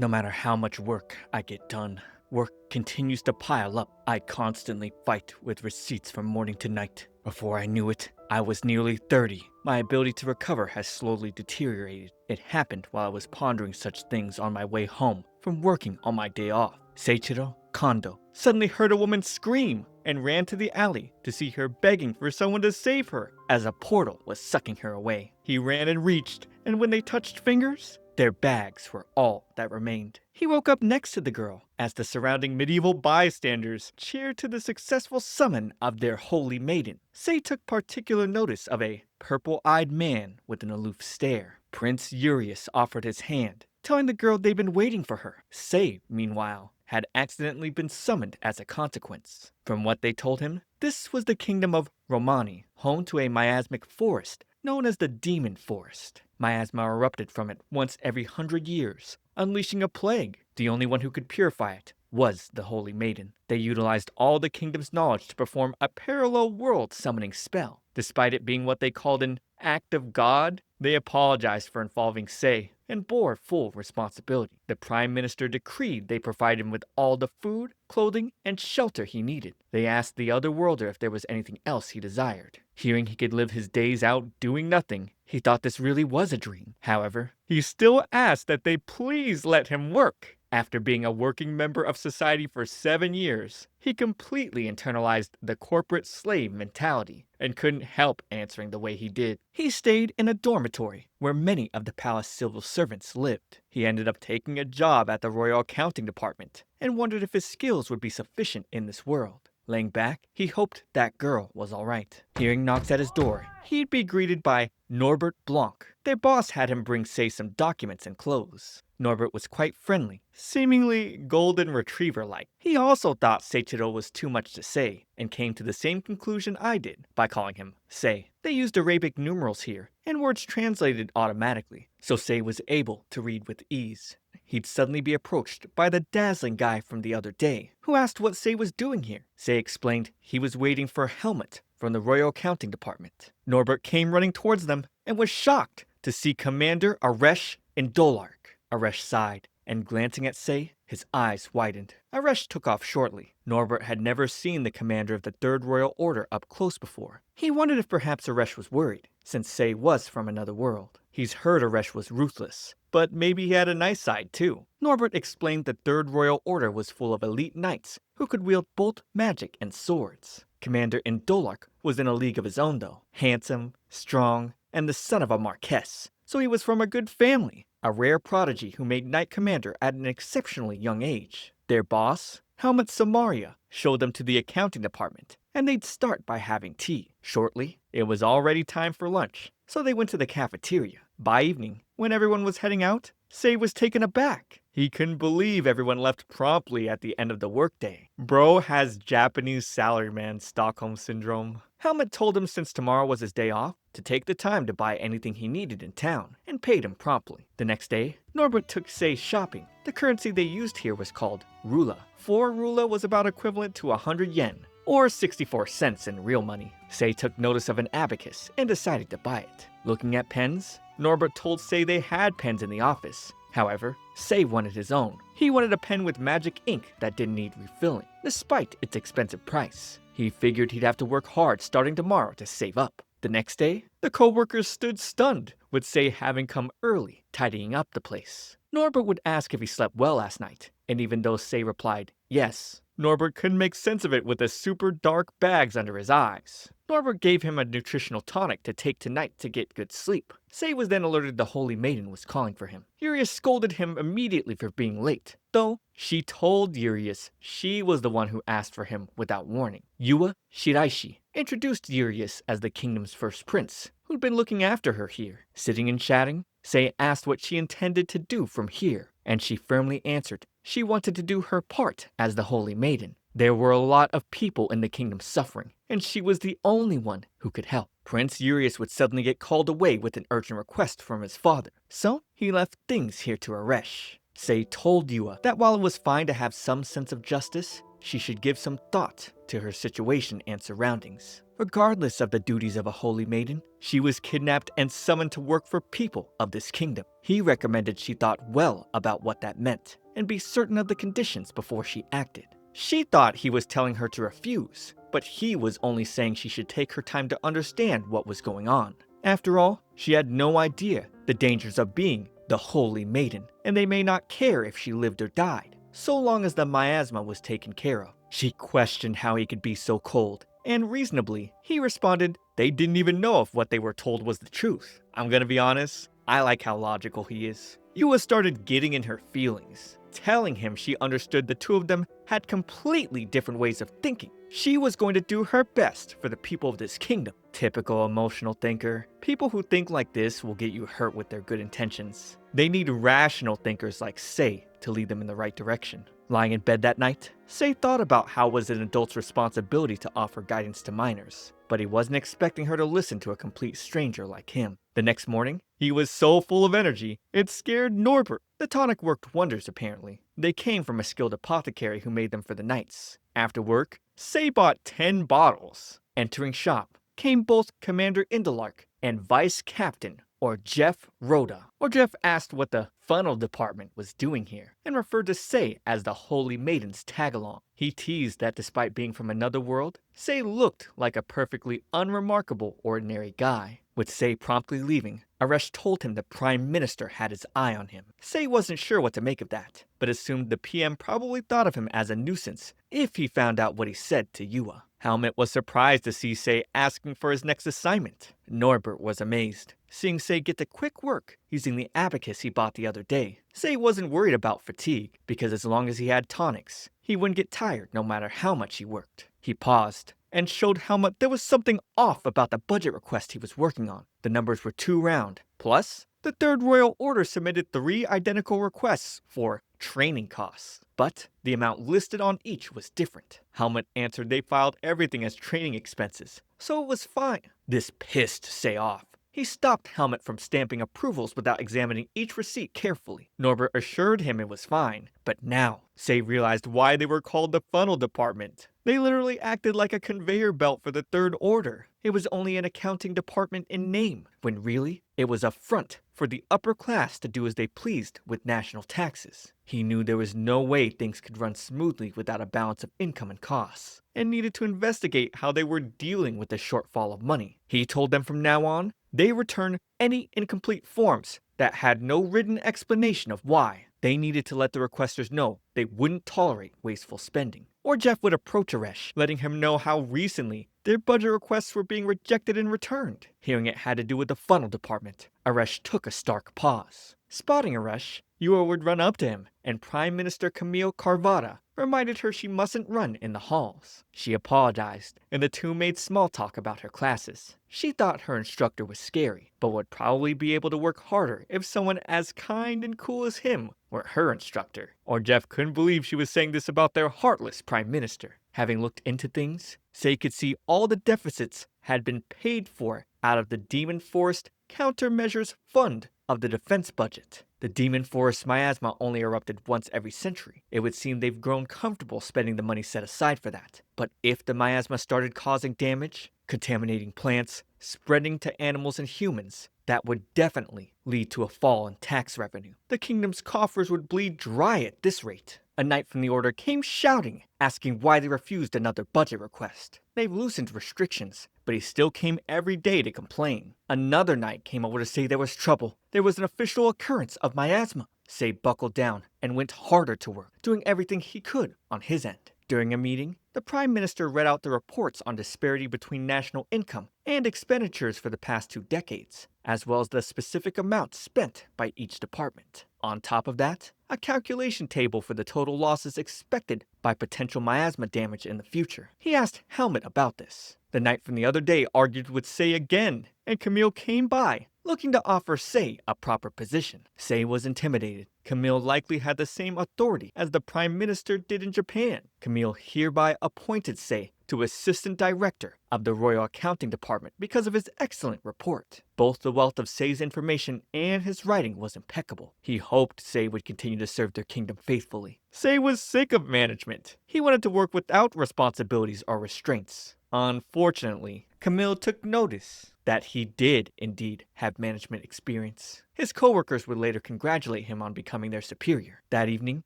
No matter how much work I get done, work continues to pile up. I constantly fight with receipts from morning to night. Before I knew it, I was nearly 30. My ability to recover has slowly deteriorated. It happened while I was pondering such things on my way home from working on my day off. Seiichiro Kondo suddenly heard a woman scream and ran to the alley to see her begging for someone to save her as a portal was sucking her away. He ran and reached, and when they touched fingers, their bags were all that remained. He woke up next to the girl as the surrounding medieval bystanders cheered to the successful summon of their holy maiden. Sei took particular notice of a purple-eyed man with an aloof stare. Prince Urius offered his hand, telling the girl they'd been waiting for her. Sei, meanwhile, had accidentally been summoned as a consequence. From what they told him, this was the kingdom of Romani, home to a miasmic forest known as the Demon Forest. Miasma erupted from it once every 100 years, unleashing a plague. The only one who could purify it was the Holy Maiden. They utilized all the kingdom's knowledge to perform a parallel world summoning spell. Despite it being what they called an act of God, they apologized for involving Sei and bore full responsibility. The Prime Minister decreed they provide him with all the food, clothing, and shelter he needed. They asked the other worlder if there was anything else he desired. Hearing he could live his days out doing nothing, he thought this really was a dream. However, he still asked that they please let him work. After being a working member of society for 7 years, he completely internalized the corporate slave mentality and couldn't help answering the way he did. He stayed in a dormitory where many of the palace civil servants lived. He ended up taking a job at the royal accounting department and wondered if his skills would be sufficient in this world. Laying back, he hoped that girl was alright. Hearing knocks at his door, he'd be greeted by Norbert Blanc. Their boss had him bring Sei some documents and clothes. Norbert was quite friendly, seemingly golden retriever-like. He also thought Seiichiro was too much to say, and came to the same conclusion I did by calling him Sei. They used Arabic numerals here, and words translated automatically, so Sei was able to read with ease. He'd suddenly be approached by the dazzling guy from the other day, who asked what Sei was doing here. Sei explained he was waiting for a helmet from the Royal Accounting Department. Norbert came running towards them and was shocked to see Commander Aresh Indolark. Aresh sighed, and glancing at Sei, his eyes widened. Aresh took off shortly. Norbert had never seen the commander of the Third Royal Order up close before. He wondered if perhaps Aresh was worried, since Sei was from another world. He's heard Aresh was ruthless, but maybe he had a nice side too. Norbert explained the Third Royal Order was full of elite knights who could wield both magic and swords. Commander Indolark was in a league of his own though. Handsome, strong, and the son of a marquess, so he was from a good family. A rare prodigy who made Knight Commander at an exceptionally young age. Their boss, Helmut Samaria, showed them to the accounting department, and they'd start by having tea. Shortly, it was already time for lunch, so they went to the cafeteria. By evening, when everyone was heading out, Sei was taken aback. He couldn't believe everyone left promptly at the end of the workday. Bro has Japanese salaryman Stockholm Syndrome. Helmut told him since tomorrow was his day off, to take the time to buy anything he needed in town, and paid him promptly. The next day, Norbert took Sei shopping. The currency they used here was called rula. 4 rula was about equivalent to 100 yen, or 64 cents in real money. Sei took notice of an abacus and decided to buy it. Looking at pens, Norbert told Sei they had pens in the office. However, Sei wanted his own. He wanted a pen with magic ink that didn't need refilling, despite its expensive price. He figured he'd have to work hard starting tomorrow to save up. The next day, the co-workers stood stunned, with Sei having come early, tidying up the place. Norbert would ask if he slept well last night, and even though Sei replied yes, Norbert couldn't make sense of it with the super dark bags under his eyes. Norbert gave him a nutritional tonic to take tonight to get good sleep. Sei was then alerted the Holy Maiden was calling for him. Urius scolded him immediately for being late, though she told Urius she was the one who asked for him without warning. Yua Shiraishi introduced Urius as the kingdom's first prince, who'd been looking after her here. Sitting and chatting, Sei asked what she intended to do from here, and she firmly answered she wanted to do her part as the Holy Maiden. There were a lot of people in the kingdom suffering, and she was the only one who could help. Prince Urius would suddenly get called away with an urgent request from his father, so he left things here to Aresh. Sei told Yua that while it was fine to have some sense of justice, she should give some thought to her situation and surroundings. Regardless of the duties of a holy maiden, she was kidnapped and summoned to work for people of this kingdom. He recommended she thought well about what that meant and be certain of the conditions before she acted. She thought he was telling her to refuse, but he was only saying she should take her time to understand what was going on. After all, she had no idea the dangers of being the holy maiden, and they may not care if she lived or died, so long as the miasma was taken care of. She questioned how he could be so cold, and reasonably, he responded they didn't even know if what they were told was the truth. I'm gonna be honest, I like how logical he is. Yua started getting in her feelings, telling him she understood the two of them had completely different ways of thinking. She was going to do her best for the people of this kingdom. Typical emotional thinker. People who think like this will get you hurt with their good intentions. They need rational thinkers like Sei to lead them in the right direction. Lying in bed that night, Sei thought about how it was an adult's responsibility to offer guidance to minors, but he wasn't expecting her to listen to a complete stranger like him. The next morning, he was so full of energy, it scared Norbert. The tonic worked wonders apparently. They came from a skilled apothecary who made them for the knights. After work, Sei bought 10 bottles. Entering shop came both Commander Indelark and Vice Captain or Jeff Rhoda. Or Jeff asked what the funnel department was doing here and referred to Sei as the Holy Maiden's tag-along. He teased that despite being from another world, Sei looked like a perfectly unremarkable ordinary guy. With Sei promptly leaving, Aresh told him the Prime Minister had his eye on him. Sei wasn't sure what to make of that, but assumed the PM probably thought of him as a nuisance if he found out what he said to Yua. Helmet was surprised to see Sei asking for his next assignment. Norbert was amazed, seeing Sei get to quick work using the abacus he bought the other day. Sei wasn't worried about fatigue, because as long as he had tonics, he wouldn't get tired no matter how much he worked. He paused and showed Helmut there was something off about the budget request he was working on. The numbers were too round. Plus, the Third Royal Order submitted 3 identical requests for training costs, but the amount listed on each was different. Helmut answered they filed everything as training expenses, so it was fine. This pissed Sei off. He stopped Helmut from stamping approvals without examining each receipt carefully. Norbert assured him it was fine, but now Sei realized why they were called the funnel department. They literally acted like a conveyor belt for the Third Order. It was only an accounting department in name, when really, it was a front for the upper class to do as they pleased with national taxes. He knew there was no way things could run smoothly without a balance of income and costs, and needed to investigate how they were dealing with the shortfall of money. He told them from now on, they return any incomplete forms that had no written explanation of why. They needed to let the requesters know they wouldn't tolerate wasteful spending. Or Jeff would approach Aresh, letting him know how recently their budget requests were being rejected and returned. Hearing it had to do with the funnel department, Aresh took a stark pause. Spotting Aresh, Yua would run up to him, and Prime Minister Camille Carvada reminded her she mustn't run in the halls. She apologized, and the two made small talk about her classes. She thought her instructor was scary, but would probably be able to work harder if someone as kind and cool as him were her instructor. Or Jeff couldn't believe she was saying this about their heartless Prime Minister. Having looked into things, Sei could see all the deficits had been paid for out of the Demon Forest Countermeasures Fund of the defense budget. The Demon Forest miasma only erupted once every century. It would seem they've grown comfortable spending the money set aside for that. But if the miasma started causing damage, contaminating plants, spreading to animals and humans, that would definitely lead to a fall in tax revenue. The kingdom's coffers would bleed dry at this rate. A knight from the order came shouting, asking why they refused another budget request. They've loosened restrictions, but he still came every day to complain. Another knight came over to say there was trouble. There was an official occurrence of miasma. Sei buckled down and went harder to work, doing everything he could on his end. During a meeting, the Prime Minister read out the reports on disparity between national income and expenditures for the past 2 decades, as well as the specific amount spent by each department. On top of that, a calculation table for the total losses expected by potential miasma damage in the future. He asked Helmut about this. The knight from the other day argued with Sei again, and Camille came by, looking to offer Sei a proper position. Sei was intimidated. Camille likely had the same authority as the Prime Minister did in Japan. Camille hereby appointed Sei to assistant director of the Royal Accounting Department because of his excellent report. Both the wealth of Sei's information and his writing was impeccable. He hoped Sei would continue to serve their kingdom faithfully. Sei was sick of management. He wanted to work without responsibilities or restraints. Unfortunately, Camille took notice that he did indeed have management experience. His coworkers would later congratulate him on becoming their superior. That evening,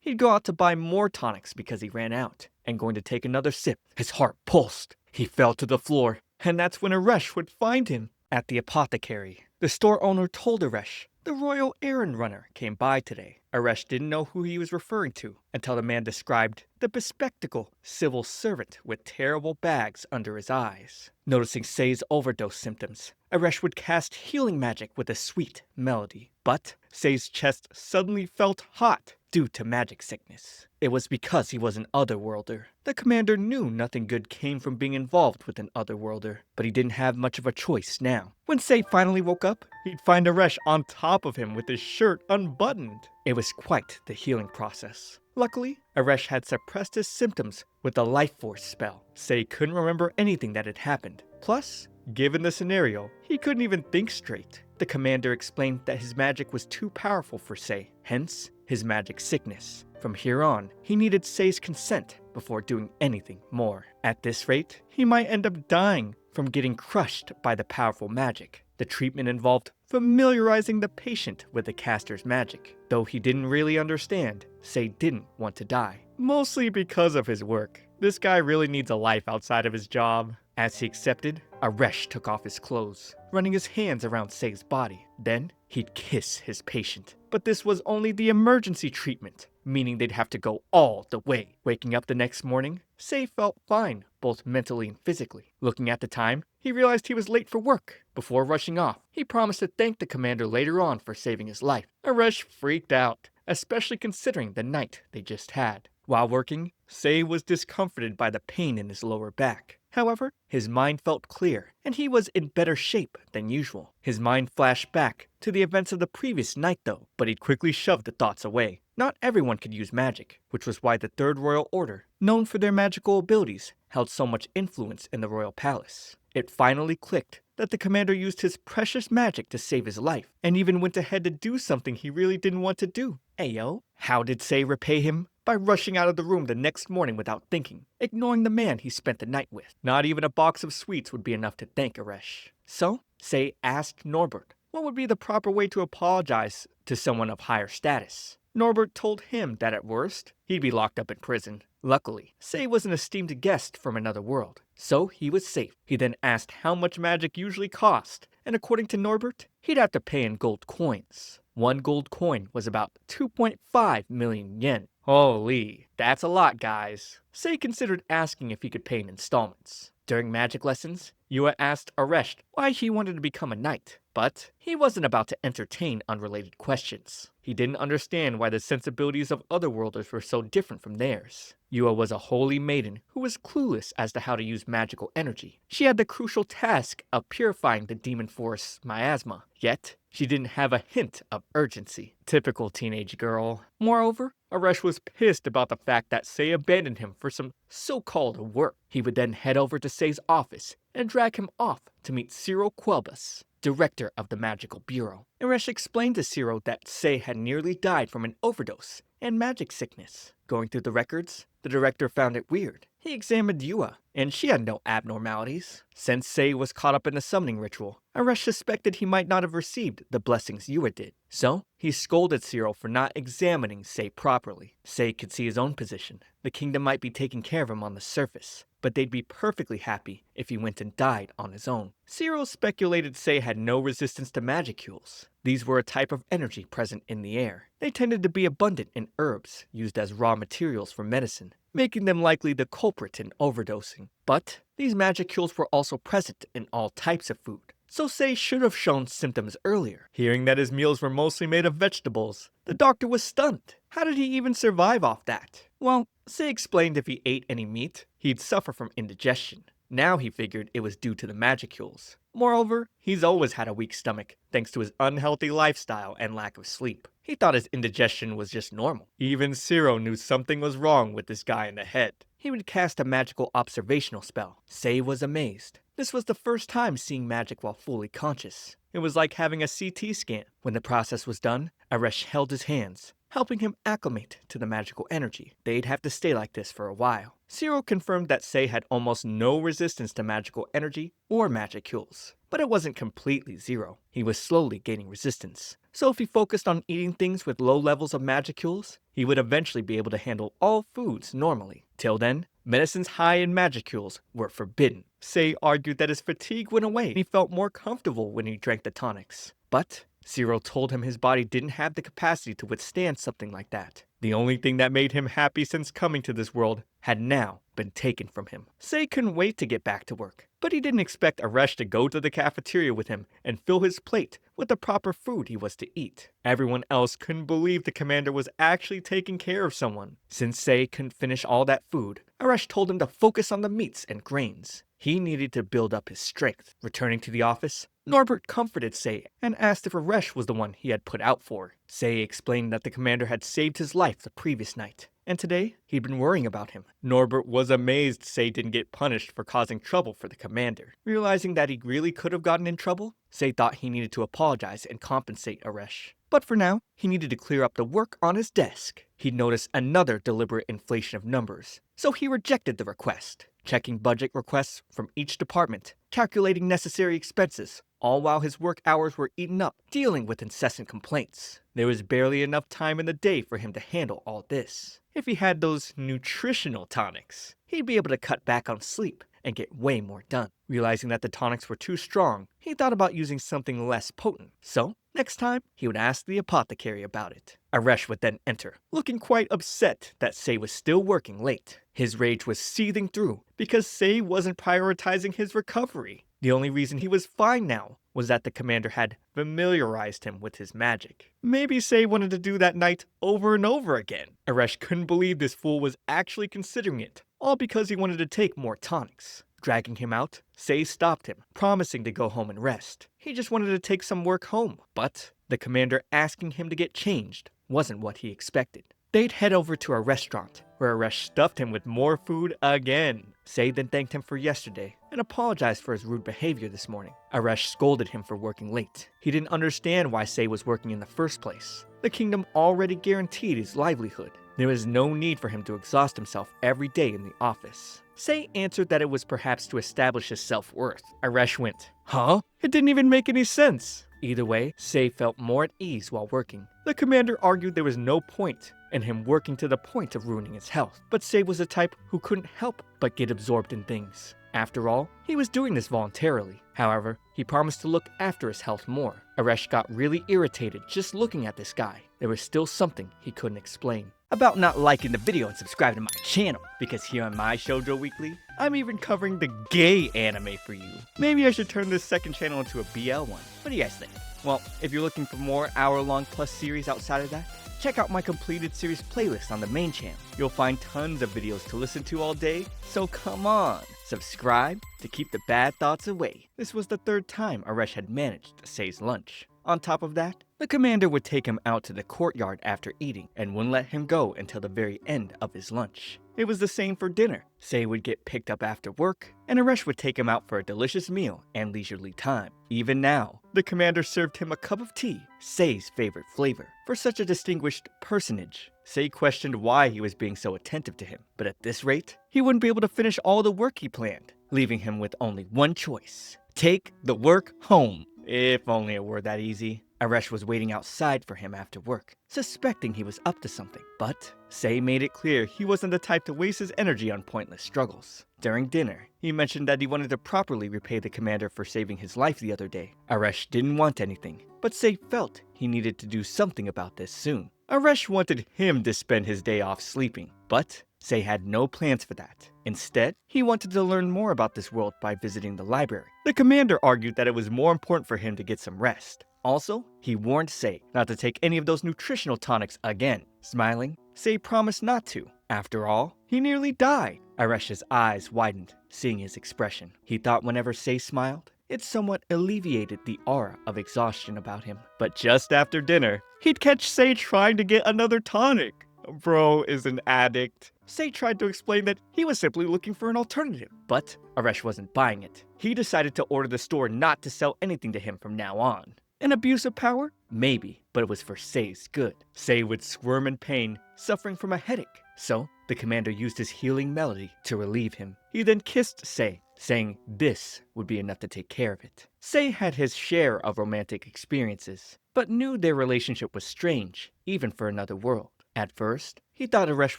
he'd go out to buy more tonics because he ran out, and going to take another sip, his heart pulsed. He fell to the floor, and that's when Aresh would find him at the apothecary. The store owner told Aresh the royal errand runner came by today. Aresh didn't know who he was referring to until the man described the bespectacled civil servant with terrible bags under his eyes. Noticing Sei's overdose symptoms, Aresh would cast healing magic with a sweet melody. But Sei's chest suddenly felt hot due to magic sickness. It was because he was an otherworlder. The commander knew nothing good came from being involved with an otherworlder, but he didn't have much of a choice now. When Sei finally woke up, he'd find Aresh on top of him with his shirt unbuttoned. It was quite the healing process. Luckily, Aresh had suppressed his symptoms with the life force spell. Sei couldn't remember anything that had happened. Plus, given the scenario, he couldn't even think straight. The commander explained that his magic was too powerful for Sei, hence his magic sickness. From here on, he needed Sei's consent before doing anything more. At this rate, he might end up dying from getting crushed by the powerful magic. The treatment involved familiarizing the patient with the caster's magic. Though he didn't really understand, Sei didn't want to die. Mostly because of his work. This guy really needs a life outside of his job. As he accepted, Aresh took off his clothes, running his hands around Sei's body. Then, he'd kiss his patient. But this was only the emergency treatment, meaning they'd have to go all the way. Waking up the next morning, Sei felt fine, both mentally and physically. Looking at the time, he realized he was late for work. Before rushing off, he promised to thank the commander later on for saving his life. Aresh freaked out, especially considering the night they just had. While working, Sei was discomforted by the pain in his lower back. However, his mind felt clear, and he was in better shape than usual. His mind flashed back to the events of the previous night though, but he'd quickly shoved the thoughts away. Not everyone could use magic, which was why the Third Royal Order, known for their magical abilities, held so much influence in the royal palace. It finally clicked that the commander used his precious magic to save his life, and even went ahead to do something he really didn't want to do. Ayo, how did Sei repay him? By rushing out of the room the next morning without thinking, ignoring the man he spent the night with. Not even a box of sweets would be enough to thank Aresh. So, Sei asked Norbert what would be the proper way to apologize to someone of higher status. Norbert told him that at worst, he'd be locked up in prison. Luckily, Sei was an esteemed guest from another world, so he was safe. He then asked how much magic usually cost, and according to Norbert, he'd have to pay in gold coins. One gold coin was about 2.5 million yen. Holy, that's a lot, guys. Sei considered asking if he could pay in installments. During magic lessons, Yua asked Aresh why he wanted to become a knight, but he wasn't about to entertain unrelated questions. He didn't understand why the sensibilities of otherworlders were so different from theirs. Yua was a holy maiden who was clueless as to how to use magical energy. She had the crucial task of purifying the demon forest's miasma, yet she didn't have a hint of urgency. Typical teenage girl. Moreover, Aresh was pissed about the fact that Sei abandoned him for some so-called work. He would then head over to Sei's office and drag him off to meet Cyril Quelbus, director of the Magical Bureau. Aresh explained to Cyril that Sei had nearly died from an overdose and magic sickness. Going through the records, the director found it weird. He examined Yua, and she had no abnormalities. Since Sei was caught up in the summoning ritual, Aresh suspected he might not have received the blessings Yua did. So, he scolded Cyril for not examining Sei properly. Sei could see his own position. The kingdom might be taking care of him on the surface, but they'd be perfectly happy if he went and died on his own. Cyril speculated Sei had no resistance to magicules. These were a type of energy present in the air. They tended to be abundant in herbs, used as raw materials for medicine, making them likely the culprit in overdosing. But these magicules were also present in all types of food, so Sei should have shown symptoms earlier. Hearing that his meals were mostly made of vegetables, the doctor was stunned. How did he even survive off that? Well, Sei explained if he ate any meat, he'd suffer from indigestion. Now he figured it was due to the magicules. Moreover, he's always had a weak stomach, thanks to his unhealthy lifestyle and lack of sleep. He thought his indigestion was just normal. Even Ciro knew something was wrong with this guy in the head. he would cast a magical observational spell. Sei was amazed. This was the first time seeing magic while fully conscious. It was like having a CT scan. When the process was done, Arash held his hands, helping him acclimate to the magical energy. They'd have to stay like this for a while. Zero confirmed that Sei had almost no resistance to magical energy or magicules. But it wasn't completely zero. He was slowly gaining resistance. So if he focused on eating things with low levels of magicules, he would eventually be able to handle all foods normally. Till then, medicines high in magicules were forbidden. Sei argued that his fatigue went away and he felt more comfortable when he drank the tonics. But Zero told him his body didn't have the capacity to withstand something like that. The only thing that made him happy since coming to this world had now been taken from him. Sei couldn't wait to get back to work, but he didn't expect Arash to go to the cafeteria with him and fill his plate with the proper food he was to eat. Everyone else couldn't believe the commander was actually taking care of someone. Since Sei couldn't finish all that food, Arash told him to focus on the meats and grains. He needed to build up his strength. Returning to the office, Norbert comforted Sei and asked if Arash was the one he had put out for. Sei explained that the commander had saved his life the previous night, and today he'd been worrying about him. Norbert was amazed Sei didn't get punished for causing trouble for the commander. Realizing that he really could have gotten in trouble, Sei thought he needed to apologize and compensate Arash. But for now, he needed to clear up the work on his desk. He'd noticed another deliberate inflation of numbers, so he rejected the request, checking budget requests from each department, calculating necessary expenses, all while his work hours were eaten up, dealing with incessant complaints. There was barely enough time in the day for him to handle all this. If he had those nutritional tonics, he'd be able to cut back on sleep and get way more done. Realizing that the tonics were too strong, he thought about using something less potent. So, next time, he would ask the apothecary about it. Arash would then enter, looking quite upset that Sei was still working late. His rage was seething through because Sei wasn't prioritizing his recovery. The only reason he was fine now was that the commander had familiarized him with his magic. Maybe Sei wanted to do that night over and over again. Arash couldn't believe this fool was actually considering it, all because he wanted to take more tonics. Dragging him out, Sei stopped him, promising to go home and rest. He just wanted to take some work home, but the commander asking him to get changed wasn't what he expected. They'd head over to a restaurant, where Arash stuffed him with more food again. Sei then thanked him for yesterday and apologized for his rude behavior this morning. Arash scolded him for working late. He didn't understand why Sei was working in the first place. The kingdom already guaranteed his livelihood. There was no need for him to exhaust himself every day in the office. Sei answered that it was perhaps to establish his self-worth. Arash went, "Huh? It didn't even make any sense." Either way, Sei felt more at ease while working. The commander argued there was no point in him working to the point of ruining his health, but Sei was the type who couldn't help but get absorbed in things. After all, he was doing this voluntarily. However, he promised to look after his health more. Arash got really irritated just looking at this guy. There was still something he couldn't explain. About not liking the video and subscribing to my channel, because here on my Shoujo Weekly, I'm even covering the gay anime for you. Maybe I should turn this second channel into a BL one. What do you guys think? Well, if you're looking for more hour-long plus series outside of that, check out my completed series playlist on the main channel. You'll find tons of videos to listen to all day, so come on, subscribe to keep the bad thoughts away. This was the third time Arash had managed Sei's lunch. On top of that, the commander would take him out to the courtyard after eating and wouldn't let him go until the very end of his lunch. It was the same for dinner. Sei would get picked up after work, and Arash would take him out for a delicious meal and leisurely time. Even now, the commander served him a cup of tea, Sei's favorite flavor. For such a distinguished personage, Sei questioned why he was being so attentive to him. But at this rate, he wouldn't be able to finish all the work he planned, leaving him with only one choice: take the work home. If only it were that easy. Arash was waiting outside for him after work, suspecting he was up to something. But Sei made it clear he wasn't the type to waste his energy on pointless struggles. During dinner, he mentioned that he wanted to properly repay the commander for saving his life the other day. Arash didn't want anything, but Sei felt he needed to do something about this soon. Arash wanted him to spend his day off sleeping, but Sei had no plans for that. Instead, he wanted to learn more about this world by visiting the library. The commander argued that it was more important for him to get some rest. Also, he warned Sei not to take any of those nutritional tonics again. Smiling, Sei promised not to. After all, he nearly died. Arash's eyes widened, seeing his expression. He thought whenever Sei smiled, it somewhat alleviated the aura of exhaustion about him. But just after dinner, he'd catch Sei trying to get another tonic. Bro is an addict. Sei tried to explain that he was simply looking for an alternative, but Aresh wasn't buying it. He decided to order the store not to sell anything to him from now on. An abuse of power? Maybe, but it was for Sei's good. Sei would squirm in pain, suffering from a headache. So, the commander used his healing melody to relieve him. He then kissed Sei, saying this would be enough to take care of it. Sei had his share of romantic experiences, but knew their relationship was strange, even for another world. At first, he thought Aresh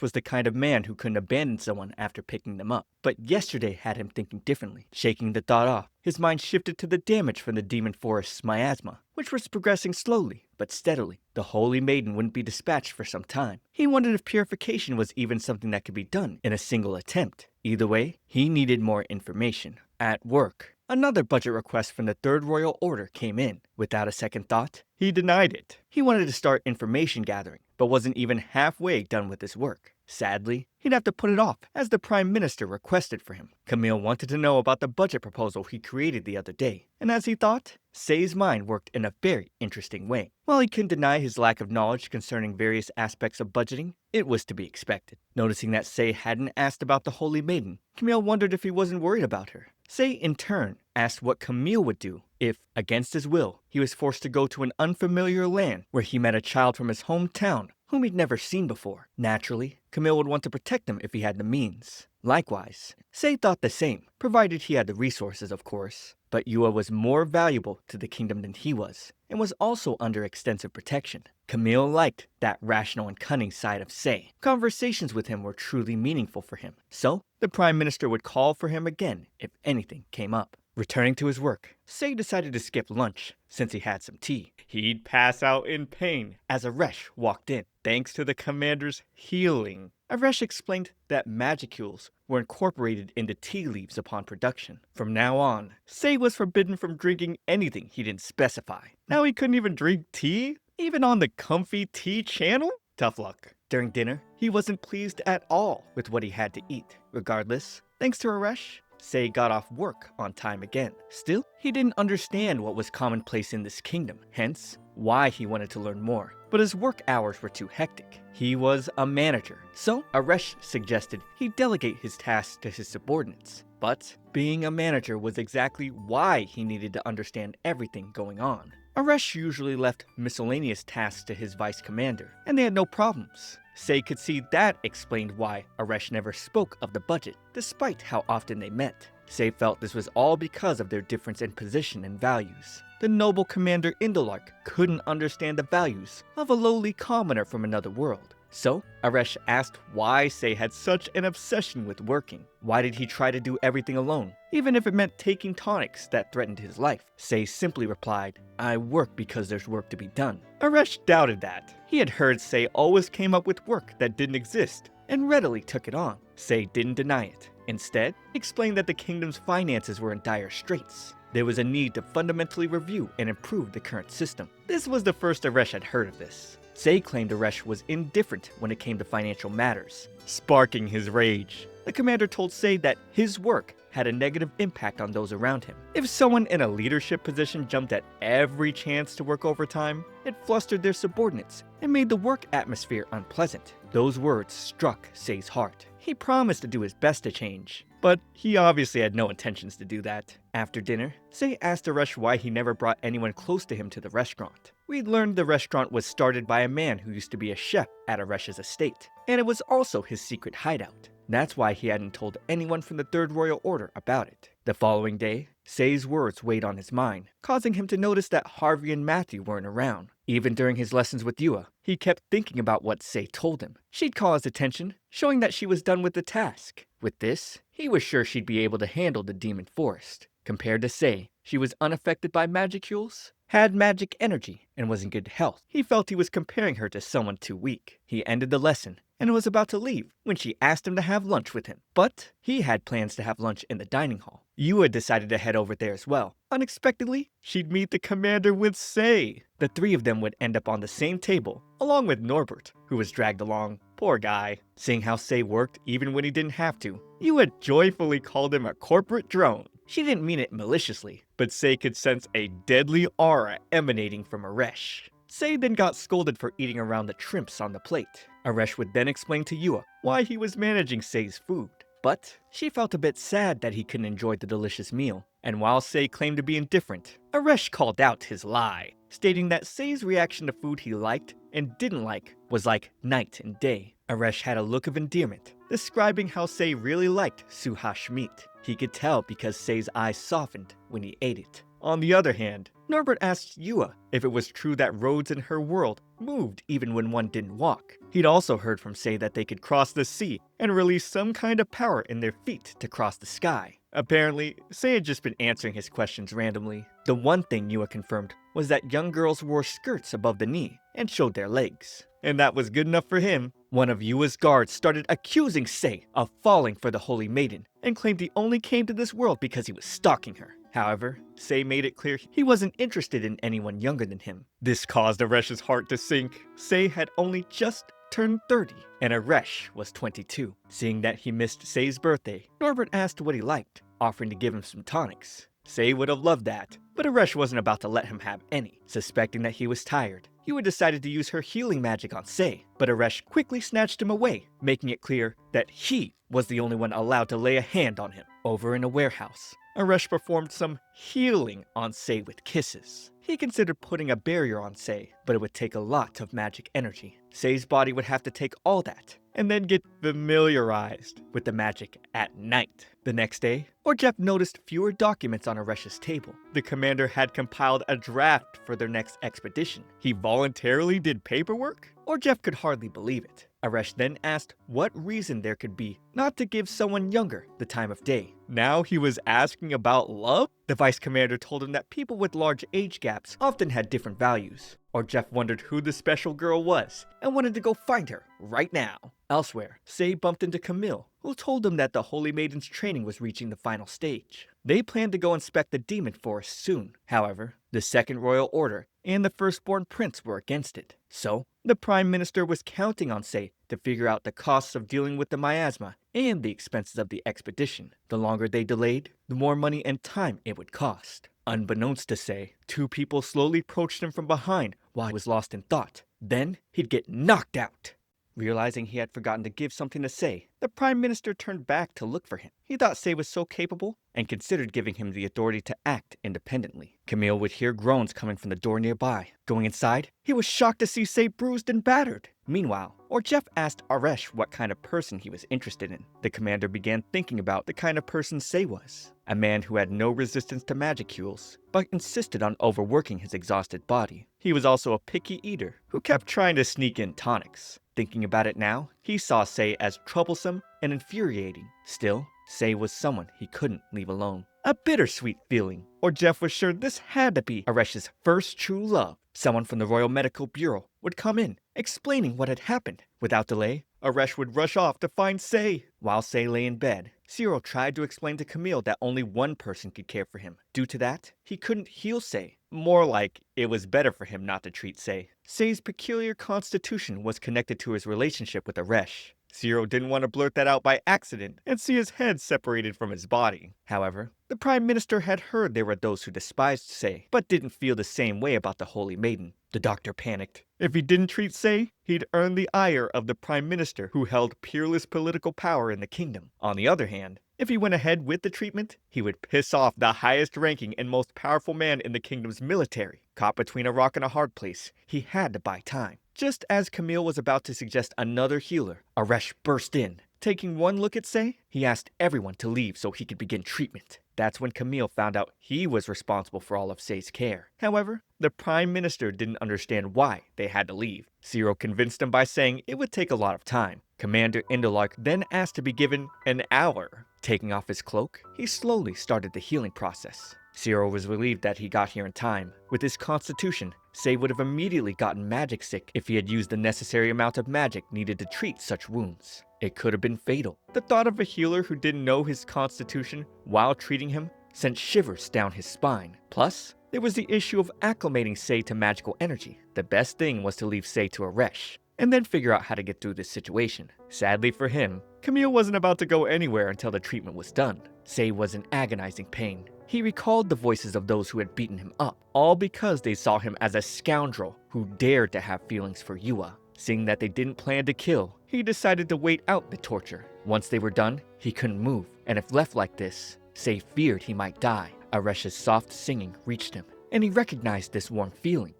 was the kind of man who couldn't abandon someone after picking them up. But yesterday had him thinking differently. Shaking the thought off, his mind shifted to the damage from the demon forest's miasma, which was progressing slowly but steadily. The Holy Maiden wouldn't be dispatched for some time. He wondered if purification was even something that could be done in a single attempt. Either way, he needed more information. At work, another budget request from the Third Royal Order came in. Without a second thought, he denied it. He wanted to start information gathering, but wasn't even halfway done with his work. Sadly, he'd have to put it off, as the Prime Minister requested for him. Camille wanted to know about the budget proposal he created the other day, and as he thought, Sei's mind worked in a very interesting way. While he couldn't deny his lack of knowledge concerning various aspects of budgeting, it was to be expected. Noticing that Sei hadn't asked about the Holy Maiden, Camille wondered if he wasn't worried about her. Sei, in turn, asked what Camille would do if, against his will, he was forced to go to an unfamiliar land where he met a child from his hometown whom he'd never seen before. Naturally, Camille would want to protect him if he had the means. Likewise, Sei thought the same, provided he had the resources, of course. But Yua was more valuable to the kingdom than he was, and was also under extensive protection. Camille liked that rational and cunning side of Sei. Conversations with him were truly meaningful for him, so the Prime Minister would call for him again if anything came up. Returning to his work, Sei decided to skip lunch, since he had some tea. He'd pass out in pain as Aresh walked in, thanks to the commander's healing. Aresh explained that magicules were incorporated into tea leaves upon production. From now on, Sei was forbidden from drinking anything he didn't specify. Now he couldn't even drink tea? Even on the comfy tea channel? Tough luck. During dinner, he wasn't pleased at all with what he had to eat. Regardless, thanks to Aresh, Sei got off work on time again. Still, he didn't understand what was commonplace in this kingdom, hence why he wanted to learn more. But his work hours were too hectic. He was a manager, so Aresh suggested he delegate his tasks to his subordinates. But being a manager was exactly why he needed to understand everything going on. Aresh usually left miscellaneous tasks to his vice commander, and they had no problems. Sei could see that explained why Aresh never spoke of the budget, despite how often they met. Sei felt this was all because of their difference in position and values. The noble commander Indalark couldn't understand the values of a lowly commoner from another world. So, Aresh asked why Sei had such an obsession with working. Why did he try to do everything alone, even if it meant taking tonics that threatened his life? Sei simply replied, "I work because there's work to be done." Aresh doubted that. He had heard Sei always came up with work that didn't exist, and readily took it on. Sei didn't deny it. Instead, he explained that the kingdom's finances were in dire straits. There was a need to fundamentally review and improve the current system. This was the first Aresh had heard of this. Sei claimed Aresh was indifferent when it came to financial matters, sparking his rage. The commander told Sei that his work had a negative impact on those around him. If someone in a leadership position jumped at every chance to work overtime, it flustered their subordinates and made the work atmosphere unpleasant. Those words struck Sei's heart. He promised to do his best to change, but he obviously had no intentions to do that. After dinner, Sei asked Aresh why he never brought anyone close to him to the restaurant. We'd learned the restaurant was started by a man who used to be a chef at Aresh's estate, and it was also his secret hideout. That's why he hadn't told anyone from the Third Royal Order about it. The following day, Sei's words weighed on his mind, causing him to notice that Harvey and Matthew weren't around. Even during his lessons with Yua, he kept thinking about what Sei told him. She'd call his attention, showing that she was done with the task. With this, he was sure she'd be able to handle the demon forest. Compared to Sei, she was unaffected by magicules, had magic energy, and was in good health. He felt he was comparing her to someone too weak. He ended the lesson and was about to leave when she asked him to have lunch with him. But he had plans to have lunch in the dining hall. Yua decided to head over there as well. Unexpectedly, she'd meet the commander with Sei. The three of them would end up on the same table, along with Norbert, who was dragged along. Poor guy. Seeing how Sei worked even when he didn't have to, Yua joyfully called him a corporate drone. She didn't mean it maliciously, but Sei could sense a deadly aura emanating from Aresh. Sei then got scolded for eating around the shrimps on the plate. Aresh would then explain to Yua why he was managing Sei's food. But she felt a bit sad that he couldn't enjoy the delicious meal, and while Sei claimed to be indifferent, Aresh called out his lie, stating that Sei's reaction to food he liked and didn't like was like night and day. Aresh had a look of endearment, describing how Sei really liked suhash meat. He could tell because Sei's eyes softened when he ate it. On the other hand, Norbert asked Yua if it was true that roads in her world moved even when one didn't walk. He'd also heard from Sei that they could cross the sea and release some kind of power in their feet to cross the sky. Apparently, Sei had just been answering his questions randomly. The one thing Yua confirmed was that young girls wore skirts above the knee and showed their legs. And that was good enough for him. One of Yua's guards started accusing Sei of falling for the Holy Maiden and claimed he only came to this world because he was stalking her. However, Sei made it clear he wasn't interested in anyone younger than him. This caused Aresh's heart to sink. Sei had only just turned 30, and Aresh was 22. Seeing that he missed Sei's birthday, Norbert asked what he liked, offering to give him some tonics. Sei would have loved that, but Aresh wasn't about to let him have any. Suspecting that he was tired, Yua decided to use her healing magic on Sei, but Aresh quickly snatched him away, making it clear that he was the only one allowed to lay a hand on him. Over in a warehouse, Aresh performed some healing on Sei with kisses. He considered putting a barrier on Sei, but it would take a lot of magic energy. Sei's body would have to take all that, and then get familiarized with the magic at night. The next day, Orjef noticed fewer documents on Aresh's table. The commander had compiled a draft for their next expedition. He voluntarily did paperwork? Orjef could hardly believe it. Aresh then asked what reason there could be not to give someone younger the time of day. Now he was asking about love? The vice commander told him that people with large age gaps often had different values. Orjef wondered who the special girl was and wanted to go find her right now. Elsewhere, Sei bumped into Camille, who told him that the Holy Maiden's training was reaching the final stage. They planned to go inspect the demon forest soon. However, the Second Royal Order and the Firstborn Prince were against it. So, the Prime Minister was counting on Sei to figure out the costs of dealing with the miasma and the expenses of the expedition. The longer they delayed, the more money and time it would cost. Unbeknownst to Sei, two people slowly approached him from behind while he was lost in thought. Then, he'd get knocked out. Realizing he had forgotten to give something to Sei, the Prime Minister turned back to look for him. He thought Sei was so capable and considered giving him the authority to act independently. Camille would hear groans coming from the door nearby. Going inside, he was shocked to see Sei bruised and battered. Meanwhile, Orjef asked Aresh what kind of person he was interested in. The commander began thinking about the kind of person Sei was. A man who had no resistance to magicules, but insisted on overworking his exhausted body. He was also a picky eater who kept trying to sneak in tonics. Thinking about it now, he saw Sei as troublesome and infuriating. Still, Sei was someone he couldn't leave alone. A bittersweet feeling. Orjef was sure this had to be Aresh's first true love. Someone from the Royal Medical Bureau would come in, explaining what had happened. Without delay, Aresh would rush off to find Sei. While Sei lay in bed, Cyril tried to explain to Camille that only one person could care for him. Due to that, he couldn't heal Sei. More like, it was better for him not to treat Sei. Sei's peculiar constitution was connected to his relationship with Aresh. Cyril didn't want to blurt that out by accident and see his head separated from his body. However, the Prime Minister had heard there were those who despised Sei, but didn't feel the same way about the Holy Maiden. The doctor panicked. If he didn't treat Sei, he'd earn the ire of the Prime Minister who held peerless political power in the kingdom. On the other hand, if he went ahead with the treatment, he would piss off the highest ranking and most powerful man in the kingdom's military. Caught between a rock and a hard place, he had to buy time. Just as Camille was about to suggest another healer, Aresh burst in. Taking one look at Sei, he asked everyone to leave so he could begin treatment. That's when Camille found out he was responsible for all of Sei's care. However, the Prime Minister didn't understand why they had to leave. Cyril convinced him by saying it would take a lot of time. Commander Indolark then asked to be given an hour. Taking off his cloak, he slowly started the healing process. Cyril was relieved that he got here in time. With his constitution, Sei would have immediately gotten magic sick if he had used the necessary amount of magic needed to treat such wounds. It could have been fatal. The thought of a healer who didn't know his constitution while treating him sent shivers down his spine. Plus, there was the issue of acclimating Sei to magical energy. The best thing was to leave Sei to Aresh, and then figure out how to get through this situation. Sadly for him, Camille wasn't about to go anywhere until the treatment was done. Sei was in agonizing pain. He recalled the voices of those who had beaten him up, all because they saw him as a scoundrel who dared to have feelings for Yua. Seeing that they didn't plan to kill, he decided to wait out the torture. Once they were done, he couldn't move, and if left like this, Sei feared he might die. Aresh's soft singing reached him, and he recognized this warm feeling.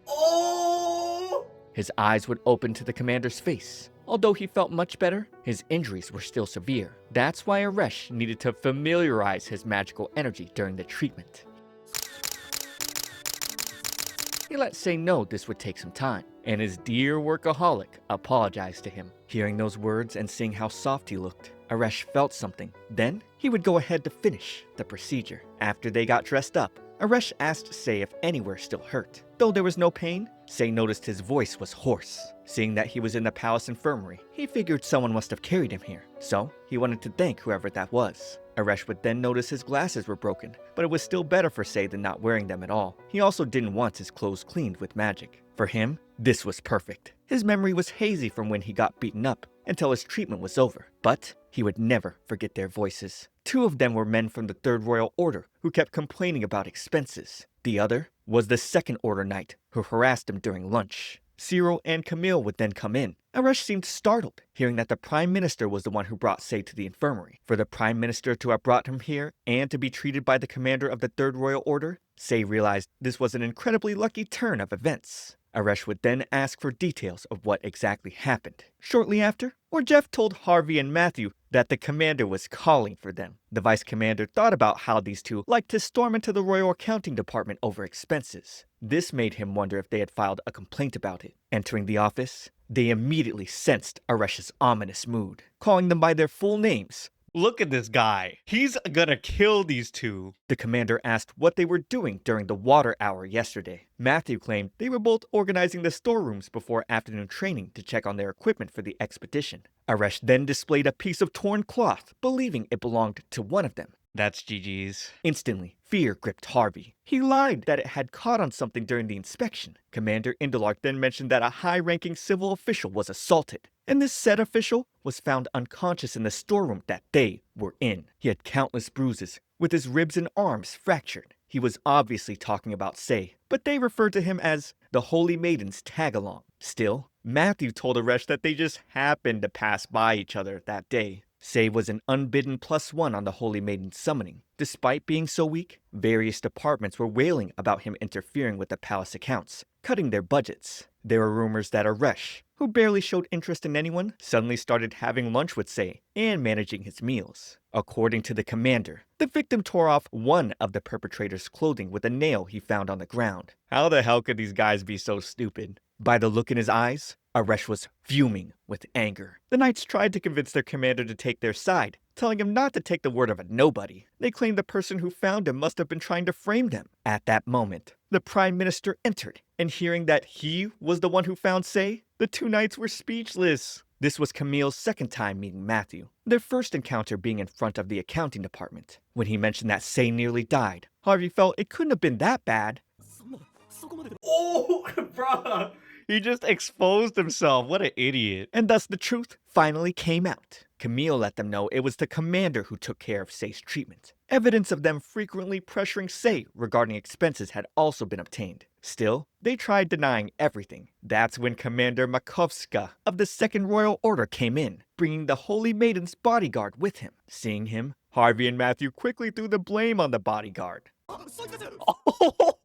Oh! His eyes would open to the commander's face. Although he felt much better, his injuries were still severe. That's why Aresh needed to familiarize his magical energy during the treatment. He let Sei know this would take some time, and his dear workaholic apologized to him. Hearing those words and seeing how soft he looked, Aresh felt something. Then, he would go ahead to finish the procedure. After they got dressed up, Aresh asked Sei if anywhere still hurt. Though there was no pain, Sei noticed his voice was hoarse. Seeing that he was in the palace infirmary, he figured someone must have carried him here. So, he wanted to thank whoever that was. Aresh would then notice his glasses were broken, but it was still better for Sei than not wearing them at all. He also didn't want his clothes cleaned with magic. For him, this was perfect. His memory was hazy from when he got beaten up until his treatment was over, but he would never forget their voices. Two of them were men from the Third Royal Order who kept complaining about expenses. The other was the Second Order Knight who harassed him during lunch. Cyril and Camille would then come in. Aresh seemed startled, hearing that the Prime Minister was the one who brought Sei to the infirmary. For the Prime Minister to have brought him here and to be treated by the commander of the Third Royal Order, Sei realized this was an incredibly lucky turn of events. Aresh would then ask for details of what exactly happened. Shortly after, Orjeff told Harvey and Matthew that the commander was calling for them. The vice commander thought about how these two liked to storm into the royal accounting department over expenses. This made him wonder if they had filed a complaint about it. Entering the office, they immediately sensed Aresh's ominous mood, calling them by their full names. Look at this guy. He's gonna kill these two. The commander asked what they were doing during the water hour yesterday. Matthew claimed they were both organizing the storerooms before afternoon training to check on their equipment for the expedition. Aresh then displayed a piece of torn cloth, believing it belonged to one of them. That's GG's. Instantly, fear gripped Harvey. He lied that it had caught on something during the inspection. Commander Indelark then mentioned that a high-ranking civil official was assaulted, and this said official was found unconscious in the storeroom that they were in. He had countless bruises, with his ribs and arms fractured. He was obviously talking about Sei, but they referred to him as the Holy Maiden's tag-along. Still, Matthew told Aresh that they just happened to pass by each other that day. Sei was an unbidden +1 on the Holy Maiden's summoning. Despite being so weak, various departments were wailing about him interfering with the palace accounts, cutting their budgets. There were rumors that Aresh, who barely showed interest in anyone, suddenly started having lunch with Sei and managing his meals. According to the commander, the victim tore off one of the perpetrator's clothing with a nail he found on the ground. How the hell could these guys be so stupid? By the look in his eyes, Aresh was fuming with anger. The knights tried to convince their commander to take their side, telling him not to take the word of a nobody. They claimed the person who found him must have been trying to frame them. At that moment, the Prime Minister entered, and hearing that he was the one who found Sei, the two knights were speechless. This was Camille's second time meeting Matthew, their first encounter being in front of the accounting department. When he mentioned that Sei nearly died, Harvey felt it couldn't have been that bad. Oh, bruh. He just exposed himself. What an idiot. And thus the truth finally came out. Camille let them know it was the commander who took care of Sei's treatment. Evidence of them frequently pressuring Sei regarding expenses had also been obtained. Still, they tried denying everything. That's when Commander Makovska of the Second Royal Order came in, bringing the Holy Maiden's bodyguard with him. Seeing him, Harvey and Matthew quickly threw the blame on the bodyguard. Oh,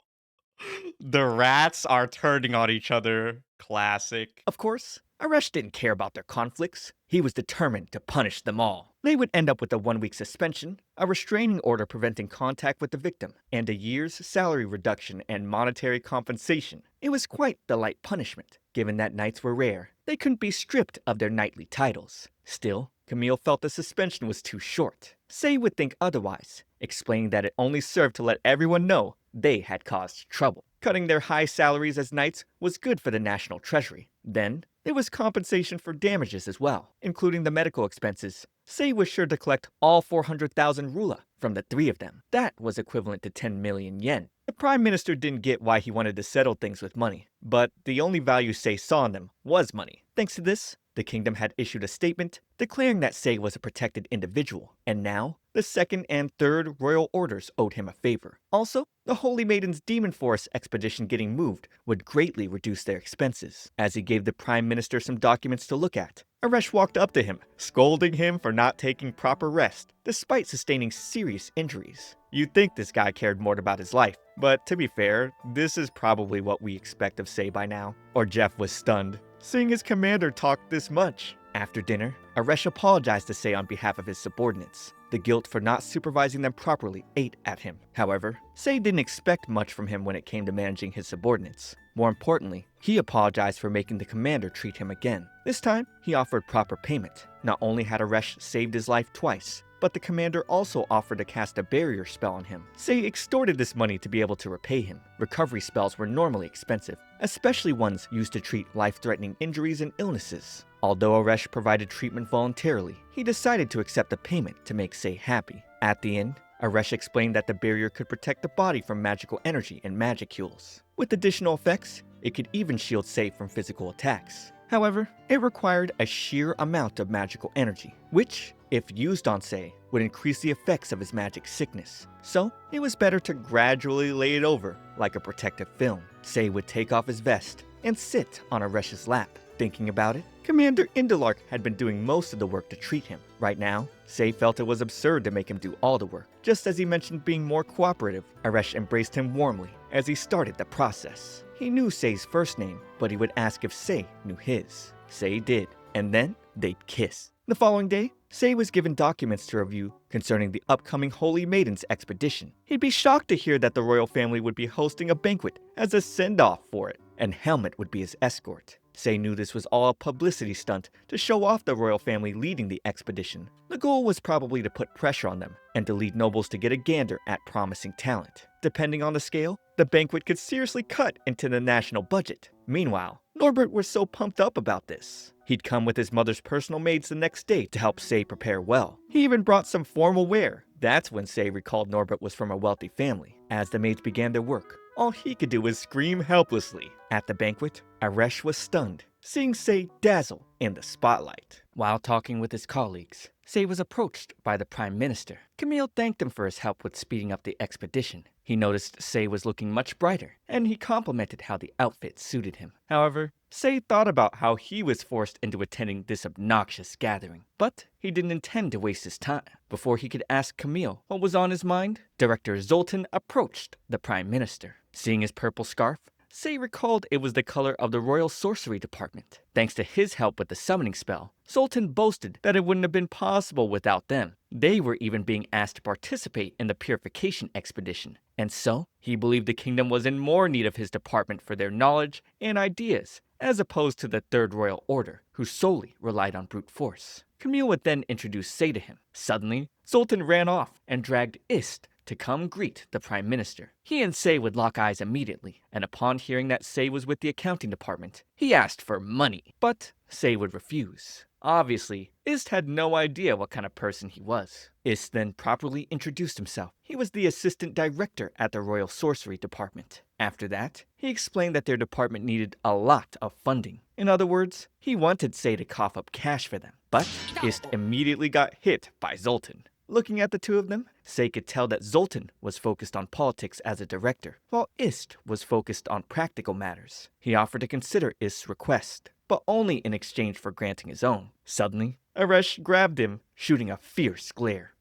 the rats are turning on each other. Classic. Of course, Aresh didn't care about their conflicts. He was determined to punish them all. They would end up with a 1-week suspension, a restraining order preventing contact with the victim, and a year's salary reduction and monetary compensation. It was quite the light punishment. Given that knights were rare, they couldn't be stripped of their knightly titles. Still, Camille felt the suspension was too short. Sei would think otherwise, explaining that it only served to let everyone know they had caused trouble. Cutting their high salaries as knights was good for the national treasury. Then, there was compensation for damages as well, including the medical expenses. Sei was sure to collect all 400,000 rula from the three of them. That was equivalent to 10 million yen. The Prime Minister didn't get why he wanted to settle things with money, but the only value Sei saw in them was money. Thanks to this, the kingdom had issued a statement declaring that Sei was a protected individual, and now the second and third royal orders owed him a favor. Also, the Holy Maiden's Demon Forest expedition getting moved would greatly reduce their expenses. As he gave the Prime Minister some documents to look at, Aresh walked up to him, scolding him for not taking proper rest, despite sustaining serious injuries. You'd think this guy cared more about his life, but to be fair, this is probably what we expect of Sei by now. Or Jeff was stunned, seeing his commander talk this much. After dinner, Aresh apologized to Sei on behalf of his subordinates. The guilt for not supervising them properly ate at him. However, Sei didn't expect much from him when it came to managing his subordinates. More importantly, he apologized for making the commander treat him again. This time, he offered proper payment. Not only had Aresh saved his life twice, but the commander also offered to cast a barrier spell on him. Sei extorted this money to be able to repay him. Recovery spells were normally expensive, especially ones used to treat life-threatening injuries and illnesses. Although Aresh provided treatment voluntarily, he decided to accept the payment to make Sei happy. At the end, Aresh explained that the barrier could protect the body from magical energy and magicules. With additional effects, it could even shield Sei from physical attacks. However, it required a sheer amount of magical energy, which, if used on Sei, would increase the effects of his magic sickness. So, it was better to gradually lay it over like a protective film. Sei would take off his vest and sit on Aresh's lap. Thinking about it, Commander Indalark had been doing most of the work to treat him. Right now, Sei felt it was absurd to make him do all the work. Just as he mentioned being more cooperative, Aresh embraced him warmly as he started the process. He knew Sei's first name, but he would ask if Sei knew his. Sei did, and then they'd kiss. The following day, Sei was given documents to review concerning the upcoming Holy Maiden's expedition. He'd be shocked to hear that the royal family would be hosting a banquet as a send-off for it, and Helmet would be his escort. Sei knew this was all a publicity stunt to show off the royal family leading the expedition. The goal was probably to put pressure on them and to lead nobles to get a gander at promising talent. Depending on the scale, the banquet could seriously cut into the national budget. Meanwhile, Norbert was so pumped up about this. He'd come with his mother's personal maids the next day to help Sei prepare well. He even brought some formal wear. That's when Sei recalled Norbert was from a wealthy family. As the maids began their work, all he could do was scream helplessly. At the banquet, Aresh was stunned, seeing Sei dazzle in the spotlight. While talking with his colleagues, Sei was approached by the Prime Minister. Camille thanked him for his help with speeding up the expedition. He noticed Sei was looking much brighter, and he complimented how the outfit suited him. However, Sei thought about how he was forced into attending this obnoxious gathering, but he didn't intend to waste his time. Before he could ask Camille what was on his mind, Director Zoltan approached the Prime Minister. Seeing his purple scarf, Sei recalled it was the color of the Royal Sorcery Department. Thanks to his help with the summoning spell, Zoltan boasted that it wouldn't have been possible without them. They were even being asked to participate in the purification expedition, and so he believed the kingdom was in more need of his department for their knowledge and ideas, as opposed to the Third Royal Order, who solely relied on brute force. Camille would then introduce Sei to him. Suddenly, Zoltan ran off and dragged Ist to come greet the Prime Minister. He and Sei would lock eyes immediately, and upon hearing that Sei was with the accounting department, he asked for money, but Sei would refuse. Obviously, Ist had no idea what kind of person he was. Ist then properly introduced himself. He was the assistant director at the Royal Sorcery Department. After that, he explained that their department needed a lot of funding. In other words, he wanted Sei to cough up cash for them. But Ist immediately got hit by Zoltan. Looking at the two of them, Sei could tell that Zoltan was focused on politics as a director, while Ist was focused on practical matters. He offered to consider Ist's request, but only in exchange for granting his own. Suddenly, Aresh grabbed him, shooting a fierce glare.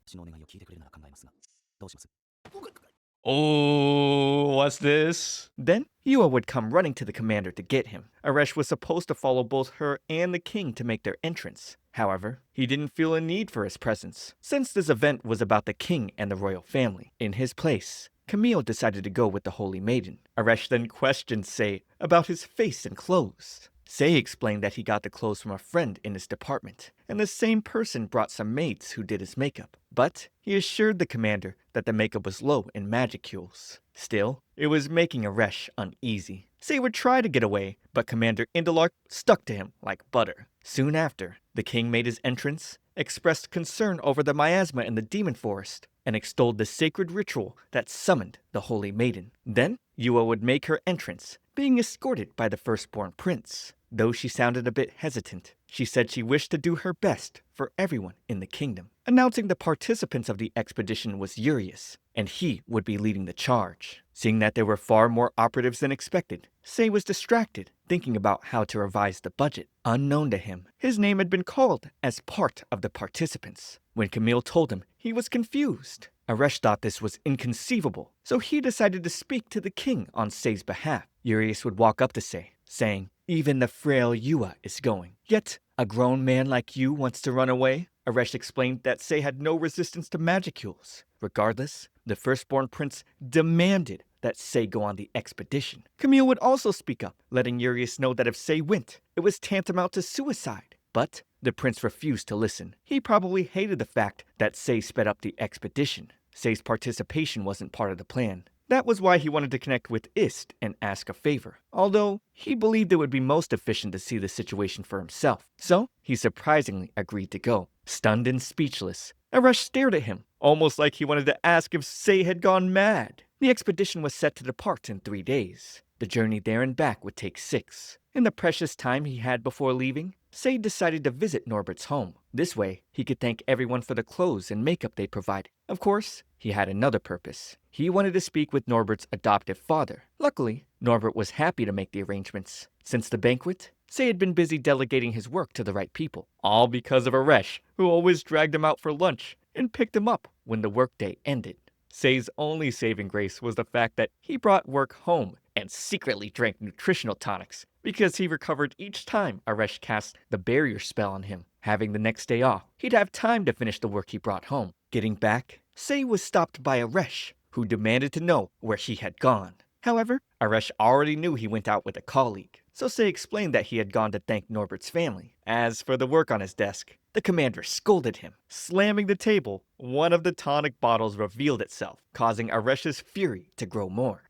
Oh, what's this? Then, Yua would come running to the commander to get him. Aresh was supposed to follow both her and the king to make their entrance. However, he didn't feel a need for his presence, since this event was about the king and the royal family. In his place, Camille decided to go with the Holy Maiden. Aresh then questioned Sei about his face and clothes. Sei explained that he got the clothes from a friend in his department, and the same person brought some maids who did his makeup. But he assured the commander that the makeup was low in magicules. Still, it was making Aresh uneasy. Sei would try to get away, but Commander Indalark stuck to him like butter. Soon after, the king made his entrance, expressed concern over the miasma in the demon forest, and extolled the sacred ritual that summoned the Holy Maiden. Then, Yua would make her entrance, being escorted by the firstborn prince. Though she sounded a bit hesitant, she said she wished to do her best for everyone in the kingdom. Announcing the participants of the expedition was Urius, and he would be leading the charge. Seeing that there were far more operatives than expected, Sei was distracted, thinking about how to revise the budget. Unknown to him, his name had been called as part of the participants. When Camille told him, he was confused. Aresh thought this was inconceivable, so he decided to speak to the king on Sei's behalf. Urius would walk up to Sei, saying, "Even the frail Yua is going. Yet, a grown man like you wants to run away?" Aresh explained that Sei had no resistance to magicules. Regardless, the firstborn prince demanded that Sei go on the expedition. Camille would also speak up, letting Urius know that if Sei went, it was tantamount to suicide. But the prince refused to listen. He probably hated the fact that Sei sped up the expedition. Sei's participation wasn't part of the plan. That was why he wanted to connect with Ist and ask a favor, although he believed it would be most efficient to see the situation for himself. So, he surprisingly agreed to go. Stunned and speechless, Aresh stared at him, almost like he wanted to ask if Sei had gone mad. The expedition was set to depart in 3 days. The journey there and back would take 6. In the precious time he had before leaving, Sei decided to visit Norbert's home. This way, he could thank everyone for the clothes and makeup they provided. Of course, he had another purpose. He wanted to speak with Norbert's adoptive father. Luckily, Norbert was happy to make the arrangements. Since the banquet, Sei had been busy delegating his work to the right people. All because of Aresh, who always dragged him out for lunch and picked him up when the workday ended. Sei's only saving grace was the fact that he brought work home and secretly drank nutritional tonics because he recovered each time Aresh cast the barrier spell on him. Having the next day off, he'd have time to finish the work he brought home. Getting back, Sei was stopped by Aresh, who demanded to know where he had gone. However, Aresh already knew he went out with a colleague, so Sei explained that he had gone to thank Norbert's family. As for the work on his desk, the commander scolded him. Slamming the table, one of the tonic bottles revealed itself, causing Aresh's fury to grow more.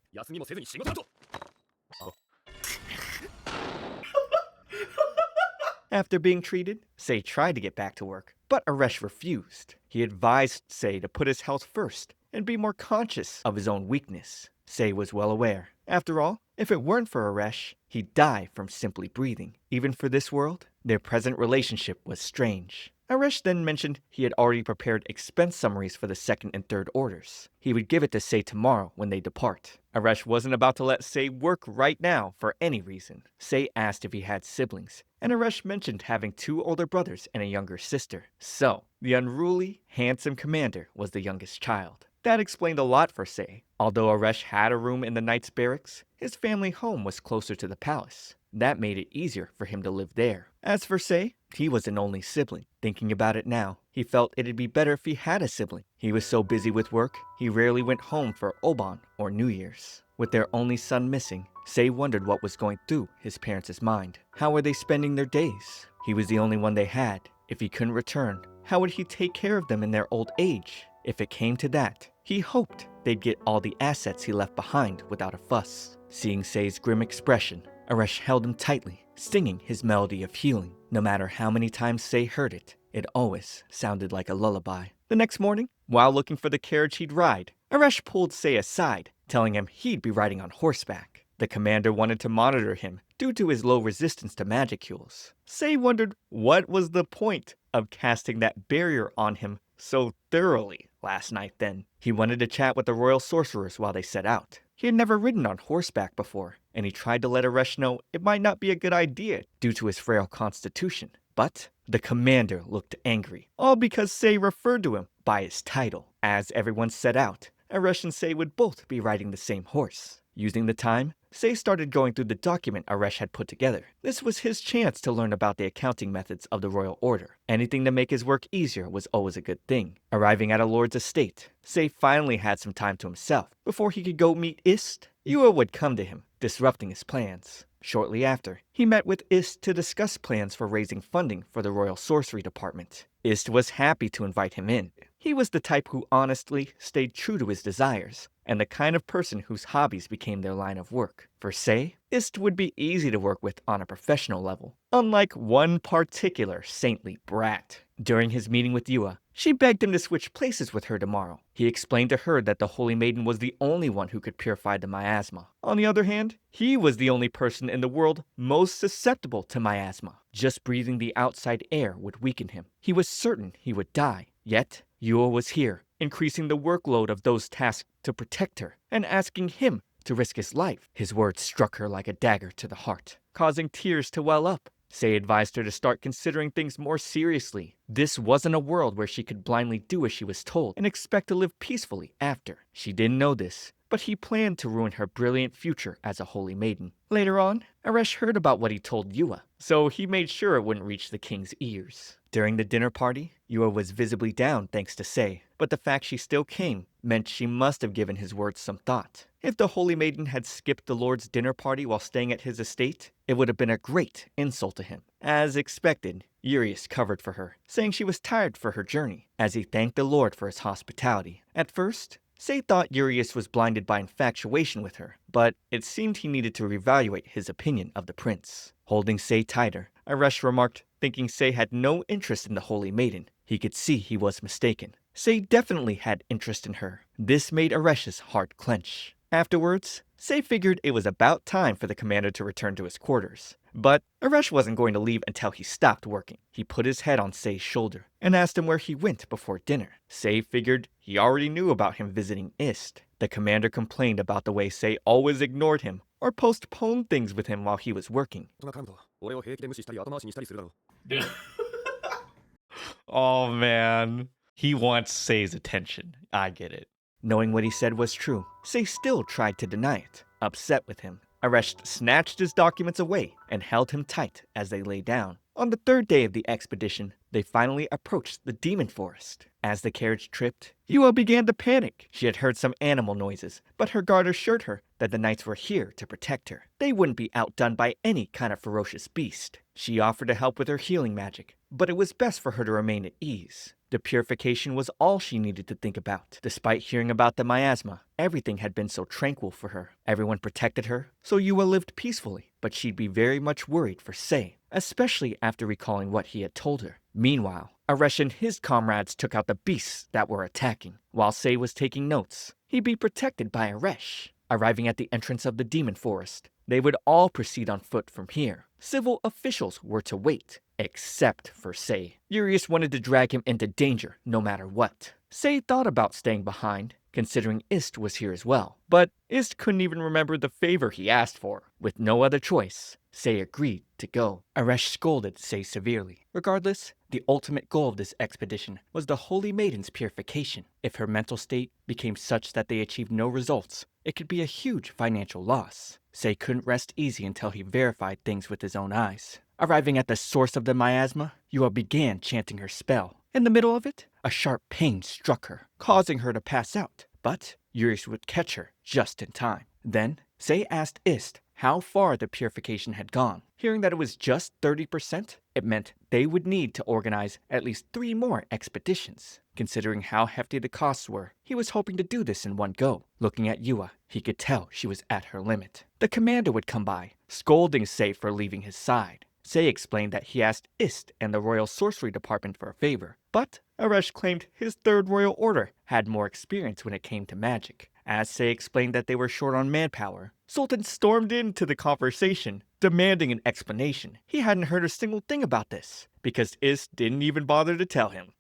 After being treated, Sei tried to get back to work, but Aresh refused. He advised Sei to put his health first and be more conscious of his own weakness. Sei was well aware. After all, if it weren't for Aresh, he'd die from simply breathing. Even for this world, their present relationship was strange. Aresh then mentioned he had already prepared expense summaries for the 2nd and 3rd orders. He would give it to Sei tomorrow when they depart. Aresh wasn't about to let Sei work right now for any reason. Sei asked if he had siblings, and Aresh mentioned having 2 older brothers and a younger sister. So, the unruly, handsome commander was the youngest child. That explained a lot for Sei. Although Aresh had a room in the knight's barracks, his family home was closer to the palace. That made it easier for him to live there. As for Sei, he was an only sibling. Thinking about it now, he felt it'd be better if he had a sibling. He was so busy with work, he rarely went home for Oban or New Year's. With their only son missing, Sei wondered what was going through his parents' mind. How were they spending their days? He was the only one they had. If he couldn't return, how would he take care of them in their old age? If it came to that, he hoped they'd get all the assets he left behind without a fuss. Seeing Sei's grim expression, Aresh held him tightly, singing his melody of healing. No matter how many times Sei heard it, it always sounded like a lullaby. The next morning, while looking for the carriage he'd ride, Aresh pulled Sei aside, telling him he'd be riding on horseback. The commander wanted to monitor him due to his low resistance to magicules. Sei wondered what was the point of casting that barrier on him so thoroughly last night then. He wanted to chat with the royal sorcerers while they set out. He had never ridden on horseback before, and he tried to let Aresh know it might not be a good idea due to his frail constitution. But the commander looked angry, all because Sei referred to him by his title. As everyone set out, Aresh and Sei would both be riding the same horse. Using the time, Sei started going through the document Aresh had put together. This was his chance to learn about the accounting methods of the royal order. Anything to make his work easier was always a good thing. Arriving at a lord's estate, Sei finally had some time to himself. Before he could go meet Ist, Yua would come to him, disrupting his plans. Shortly after, he met with Ist to discuss plans for raising funding for the Royal Sorcery Department. Ist was happy to invite him in. He was the type who honestly stayed true to his desires, and the kind of person whose hobbies became their line of work. For Sei, Ist would be easy to work with on a professional level, unlike one particular saintly brat. During his meeting with Yua, she begged him to switch places with her tomorrow. He explained to her that the Holy Maiden was the only one who could purify the miasma. On the other hand, he was the only person in the world most susceptible to miasma. Just breathing the outside air would weaken him. He was certain he would die. Yet, Yua was here, increasing the workload of those tasked to protect her, and asking him to risk his life. His words struck her like a dagger to the heart, causing tears to well up. Sei advised her to start considering things more seriously. This wasn't a world where she could blindly do as she was told and expect to live peacefully after. She didn't know this, but he planned to ruin her brilliant future as a holy maiden. Later on, Aresh heard about what he told Yua, so he made sure it wouldn't reach the king's ears. During the dinner party, Yua was visibly down thanks to Sei, but the fact she still came meant she must have given his words some thought. If the Holy Maiden had skipped the Lord's dinner party while staying at his estate, it would have been a great insult to him. As expected, Urius covered for her, saying she was tired for her journey, as he thanked the Lord for his hospitality. At first, Sei thought Urius was blinded by infatuation with her, but it seemed he needed to reevaluate his opinion of the prince. Holding Sei tighter, Aresh remarked, thinking Sei had no interest in the Holy Maiden. He could see he was mistaken. Sei definitely had interest in her. This made Aresh's heart clench. Afterwards, Sei figured it was about time for the commander to return to his quarters. But Aresh wasn't going to leave until he stopped working. He put his head on Sei's shoulder and asked him where he went before dinner. Sei figured he already knew about him visiting Ist. The commander complained about the way Sei always ignored him or postponed things with him while he was working. Oh man. He wants Sei's attention. I get it. Knowing what he said was true, Sei still tried to deny it. Upset with him, Aresh snatched his documents away and held him tight as they lay down. On the third day of the expedition, they finally approached the demon forest. As the carriage tripped, Yua began to panic. She had heard some animal noises, but her guard assured her that the knights were here to protect her. They wouldn't be outdone by any kind of ferocious beast. She offered to help with her healing magic, but it was best for her to remain at ease. The purification was all she needed to think about. Despite hearing about the miasma, everything had been so tranquil for her. Everyone protected her, so Yua lived peacefully. But she'd be very much worried for Sei, especially after recalling what he had told her. Meanwhile, Aresh and his comrades took out the beasts that were attacking. While Sei was taking notes, he'd be protected by Aresh. Arriving at the entrance of the demon forest, they would all proceed on foot from here. Civil officials were to wait, except for Sei. Urius wanted to drag him into danger no matter what. Sei thought about staying behind, considering Ist was here as well. But Ist couldn't even remember the favor he asked for. With no other choice, Sei agreed to go. Aresh scolded Sei severely. Regardless, the ultimate goal of this expedition was the Holy Maiden's purification. If her mental state became such that they achieved no results, it could be a huge financial loss. Sei couldn't rest easy until he verified things with his own eyes. Arriving at the source of the miasma, Yua began chanting her spell. In the middle of it, a sharp pain struck her, causing her to pass out. But Urius would catch her just in time. Then, Sei asked Ist how far the purification had gone. Hearing that it was just 30%, it meant they would need to organize at least 3 more expeditions. Considering how hefty the costs were, he was hoping to do this in one go. Looking at Yua, he could tell she was at her limit. The commander would come by, scolding Sei for leaving his side. Sei explained that he asked Ist and the Royal Sorcery Department for a favor, but Aresh claimed his Third Royal Order had more experience when it came to magic. As Sei explained that they were short on manpower, Sultan stormed into the conversation, demanding an explanation. He hadn't heard a single thing about this, because Ist didn't even bother to tell him.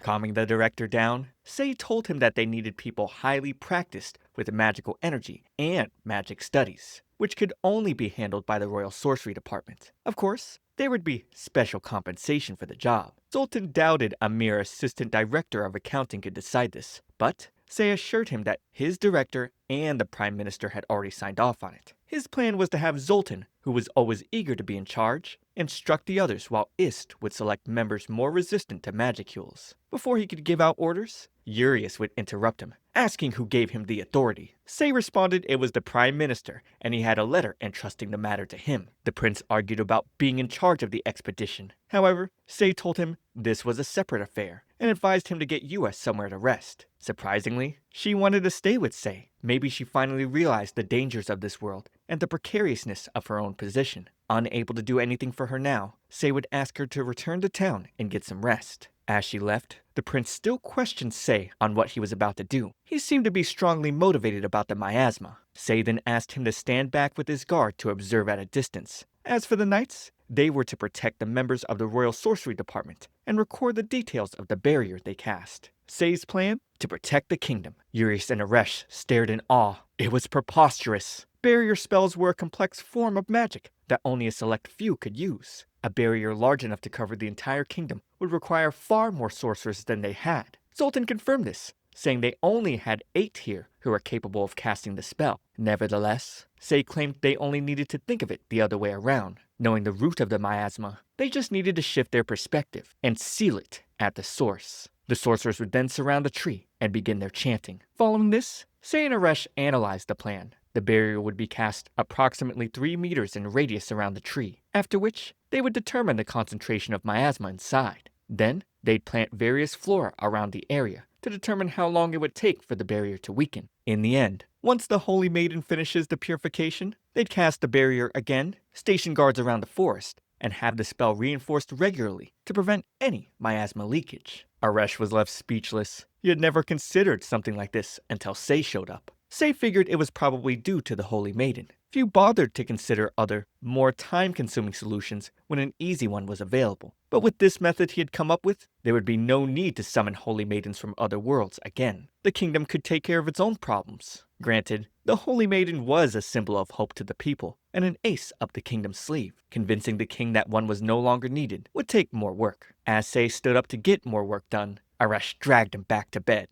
Calming the director down, Sei told him that they needed people highly practiced with magical energy and magic studies, which could only be handled by the Royal Sorcery Department. Of course, there would be special compensation for the job. Sultan doubted a mere assistant director of accounting could decide this, but Sei assured him that his director and the Prime Minister had already signed off on it. His plan was to have Zoltan, who was always eager to be in charge, instruct the others while Ist would select members more resistant to magicules. Before he could give out orders, Urius would interrupt him, asking who gave him the authority. Sei responded it was the Prime Minister, and he had a letter entrusting the matter to him. The prince argued about being in charge of the expedition. However, Sei told him this was a separate affair, and advised him to get Yua somewhere to rest. Surprisingly, she wanted to stay with Sei. Maybe she finally realized the dangers of this world and the precariousness of her own position. Unable to do anything for her now, Sei would ask her to return to town and get some rest. As she left, the prince still questioned Sei on what he was about to do. He seemed to be strongly motivated about the miasma. Sei then asked him to stand back with his guard to observe at a distance. As for the knights, they were to protect the members of the Royal Sorcery Department and record the details of the barrier they cast. Sei's plan? To protect the kingdom. Urias and Aresh stared in awe. It was preposterous. Barrier spells were a complex form of magic that only a select few could use. A barrier large enough to cover the entire kingdom would require far more sorcerers than they had. Zoltan confirmed this, saying they only had 8 here who were capable of casting the spell. Nevertheless, Sei claimed they only needed to think of it the other way around. Knowing the root of the miasma, they just needed to shift their perspective and seal it at the source. The sorcerers would then surround the tree and begin their chanting. Following this, Sei and Aresh analyzed the plan. The barrier would be cast approximately 3 meters in radius around the tree, after which they would determine the concentration of miasma inside. Then, they'd plant various flora around the area to determine how long it would take for the barrier to weaken. In the end, once the Holy Maiden finishes the purification, they'd cast the barrier again, station guards around the forest, and have the spell reinforced regularly to prevent any miasma leakage. Aresh was left speechless. He had never considered something like this until Sei showed up. Sei figured it was probably due to the Holy Maiden. Few bothered to consider other, more time-consuming solutions when an easy one was available. But with this method he had come up with, there would be no need to summon Holy Maidens from other worlds again. The kingdom could take care of its own problems. Granted, the Holy Maiden was a symbol of hope to the people, and an ace up the kingdom's sleeve. Convincing the king that one was no longer needed would take more work. As Sei stood up to get more work done, Aresh dragged him back to bed.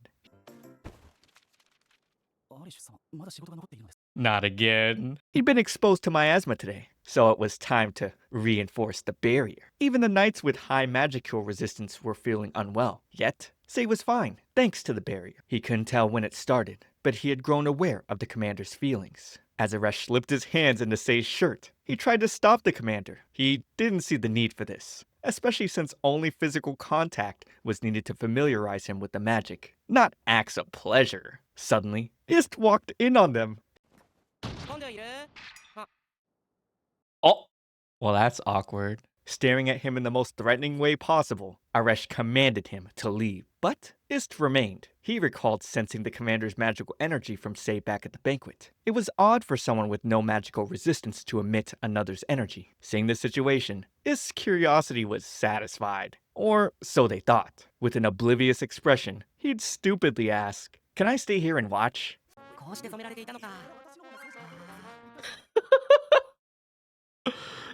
Not again. He'd been exposed to miasma today, so it was time to reinforce the barrier. Even the knights with high magical resistance were feeling unwell. Yet, Sei was fine, thanks to the barrier. He couldn't tell when it started, but he had grown aware of the commander's feelings. As Aresh slipped his hands into Sei's shirt, he tried to stop the commander. He didn't see the need for this, especially since only physical contact was needed to familiarize him with the magic, not acts of pleasure. Suddenly, Ist walked in on them. Oh, well, that's awkward. Staring at him in the most threatening way possible, Aresh commanded him to leave. But Ist remained. He recalled sensing the commander's magical energy from Sei back at the banquet. It was odd for someone with no magical resistance to emit another's energy. Seeing the situation, Ist's curiosity was satisfied. Or so they thought. With an oblivious expression, he'd stupidly ask, "Can I stay here and watch?"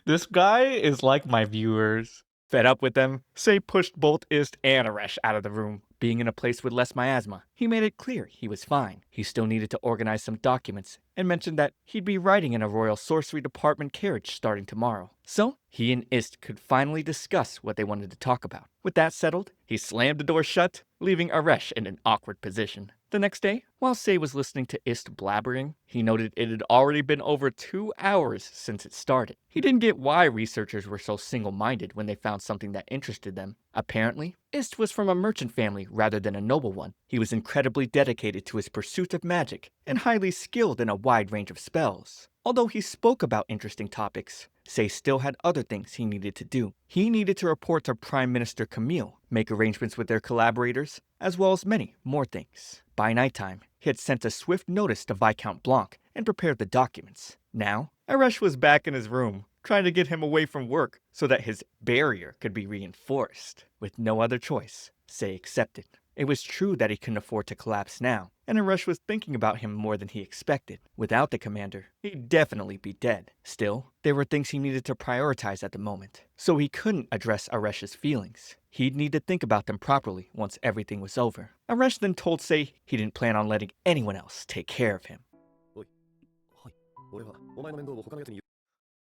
This guy is like my viewers. Fed up with them, Sei pushed both Ist and Aresh out of the room. Being in a place with less miasma, he made it clear he was fine. He still needed to organize some documents and mentioned that he'd be riding in a Royal Sorcery Department carriage starting tomorrow. So, he and Ist could finally discuss what they wanted to talk about. With that settled, he slammed the door shut, leaving Aresh in an awkward position. The next day, while Sei was listening to Ist blabbering, he noted it had already been over 2 hours since it started. He didn't get why researchers were so single-minded when they found something that interested them. Apparently, Ist was from a merchant family rather than a noble one. He was incredibly dedicated to his pursuit of magic and highly skilled in a wide range of spells. Although he spoke about interesting topics, Sei still had other things he needed to do. He needed to report to Prime Minister Camille, make arrangements with their collaborators, as well as many more things. By nighttime, he had sent a swift notice to Viscount Blanc and prepared the documents. Now, Aresh was back in his room, trying to get him away from work so that his barrier could be reinforced. With no other choice, Sei accepted. It was true that he couldn't afford to collapse now, and Aresh was thinking about him more than he expected. Without the commander, he'd definitely be dead. Still, there were things he needed to prioritize at the moment, so he couldn't address Aresh's feelings. He'd need to think about them properly once everything was over. Aresh then told Sei he didn't plan on letting anyone else take care of him.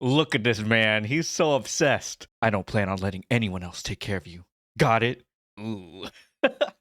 Look at this man, he's so obsessed. I don't plan on letting anyone else take care of you. Got it? Ooh.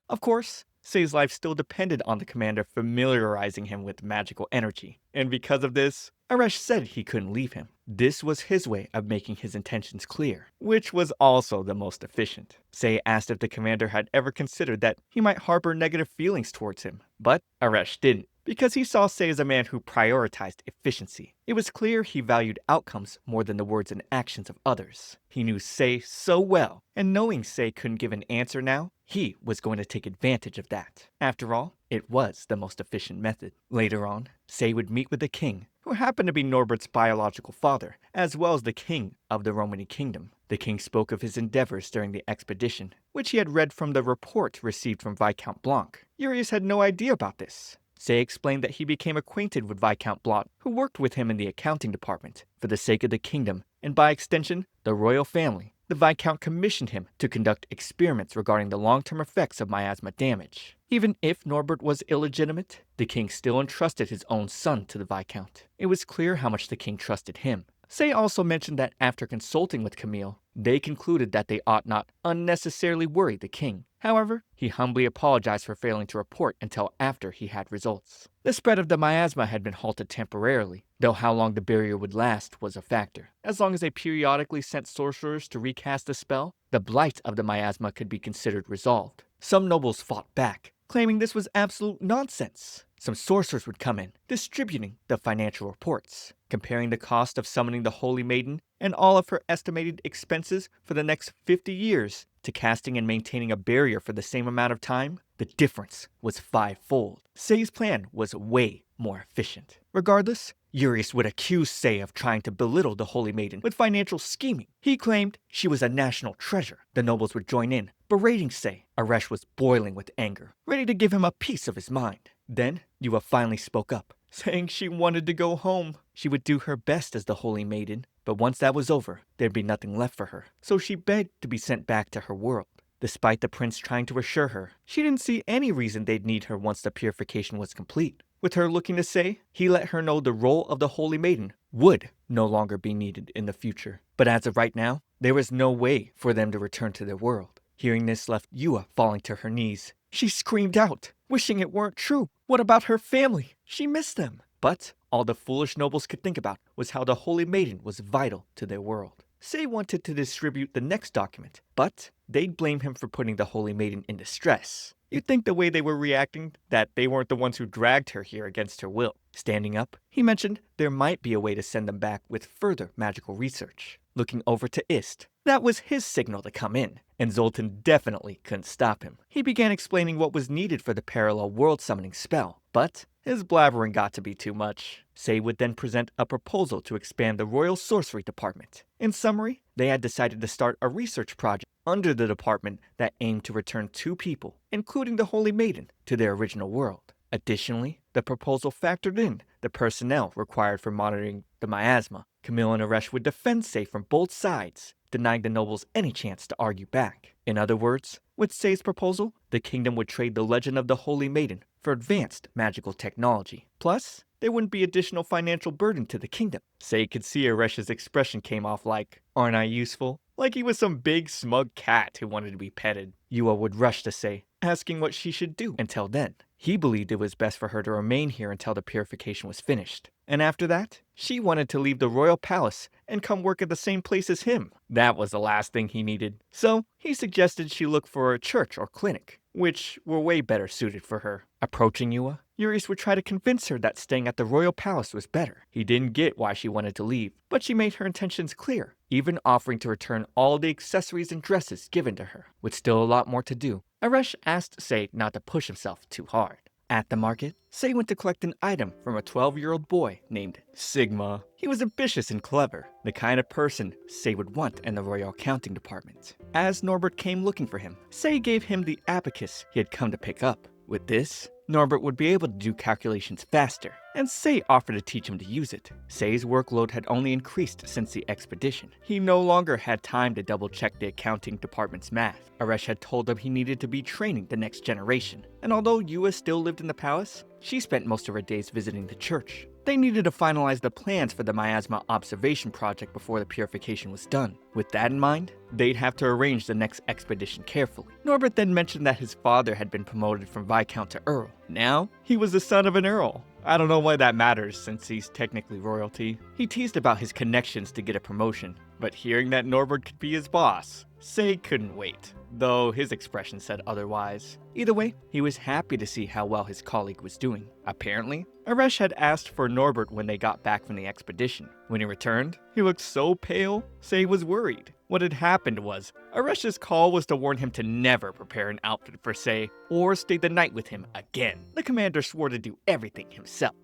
Of course, Sei's life still depended on the commander familiarizing him with magical energy, and because of this, Arash said he couldn't leave him. This was his way of making his intentions clear, which was also the most efficient. Sei asked if the commander had ever considered that he might harbor negative feelings towards him, but Arash didn't, because he saw Sei as a man who prioritized efficiency. It was clear he valued outcomes more than the words and actions of others. He knew Sei so well, and knowing Sei couldn't give an answer now, he was going to take advantage of that. After all, it was the most efficient method. Later on, Sei would meet with the king, who happened to be Norbert's biological father, as well as the king of the Romany kingdom. The king spoke of his endeavors during the expedition, which he had read from the report received from Viscount Blanc. Urius had no idea about this. Sei explained that he became acquainted with Viscount Blanc, who worked with him in the accounting department, for the sake of the kingdom, and by extension, the royal family. The Viscount commissioned him to conduct experiments regarding the long-term effects of miasma damage. Even if Norbert was illegitimate, the king still entrusted his own son to the Viscount. It was clear how much the king trusted him. Sei also mentioned that after consulting with Camille, they concluded that they ought not unnecessarily worry the king. However, he humbly apologized for failing to report until after he had results. The spread of the miasma had been halted temporarily, though how long the barrier would last was a factor. As long as they periodically sent sorcerers to recast the spell, the blight of the miasma could be considered resolved. Some nobles fought back, claiming this was absolute nonsense. Some sorcerers would come in, distributing the financial reports, comparing the cost of summoning the Holy Maiden and all of her estimated expenses for the next 50 years to casting and maintaining a barrier for the same amount of time. The difference was fivefold. Sei's plan was way more efficient. Regardless, Urius would accuse Sei of trying to belittle the Holy Maiden with financial scheming. He claimed she was a national treasure. The nobles would join in, berating Sei. Arash was boiling with anger, ready to give him a piece of his mind. Then, Yua finally spoke up, saying she wanted to go home. She would do her best as the Holy Maiden, but once that was over, there'd be nothing left for her. So she begged to be sent back to her world. Despite the prince trying to assure her, she didn't see any reason they'd need her once the purification was complete. With her looking to Sei, he let her know the role of the Holy Maiden would no longer be needed in the future. But as of right now, there was no way for them to return to their world. Hearing this left Yua falling to her knees. She screamed out, wishing it weren't true. What about her family? She missed them. But all the foolish nobles could think about was how the Holy Maiden was vital to their world. Sei wanted to distribute the next document, but they'd blame him for putting the Holy Maiden in distress. You'd think the way they were reacting, that they weren't the ones who dragged her here against her will. Standing up, he mentioned there might be a way to send them back with further magical research. Looking over to Ist, that was his signal to come in, and Zoltan definitely couldn't stop him. He began explaining what was needed for the parallel world summoning spell, but his blabbering got to be too much. Sei would then present a proposal to expand the Royal Sorcery Department. In summary, they had decided to start a research project under the department that aimed to return 2 people, including the Holy Maiden, to their original world. Additionally, the proposal factored in the personnel required for monitoring the miasma. Camille and Arash would defend Sei from both sides, denying the nobles any chance to argue back. In other words, with Sei's proposal, the kingdom would trade the legend of the Holy Maiden for advanced magical technology. Plus, there wouldn't be additional financial burden to the kingdom. Sei could see Aresh's expression came off like, "Aren't I useful?" Like he was some big smug cat who wanted to be petted. Yua would rush to Sei, asking what she should do. Until then, he believed it was best for her to remain here until the purification was finished. And after that, she wanted to leave the royal palace and come work at the same place as him. That was the last thing he needed. So, he suggested she look for a church or clinic, which were way better suited for her. Approaching Yua, Urius would try to convince her that staying at the royal palace was better. He didn't get why she wanted to leave, but she made her intentions clear, even offering to return all the accessories and dresses given to her. With still a lot more to do, Arash asked Sei not to push himself too hard. At the market, Sei went to collect an item from a 12-year-old boy named Sigma. He was ambitious and clever, the kind of person Sei would want in the royal accounting department. As Norbert came looking for him, Sei gave him the abacus he had come to pick up. With this, Norbert would be able to do calculations faster, and Sei offered to teach him to use it. Sei's workload had only increased since the expedition. He no longer had time to double-check the accounting department's math. Arash had told him he needed to be training the next generation, and although Yua still lived in the palace, she spent most of her days visiting the church. They needed to finalize the plans for the miasma observation project before the purification was done. With that in mind, they'd have to arrange the next expedition carefully. Norbert then mentioned that his father had been promoted from Viscount to Earl. Now, he was the son of an Earl. I don't know why that matters since he's technically royalty. He teased about his connections to get a promotion, but hearing that Norbert could be his boss, Sei couldn't wait, though his expression said otherwise. Either way, he was happy to see how well his colleague was doing. Apparently, Arash had asked for Norbert when they got back from the expedition. When he returned, he looked so pale, Sei was worried. What had happened was, Arash's call was to warn him to never prepare an outfit for Sei or stay the night with him again. The commander swore to do everything himself.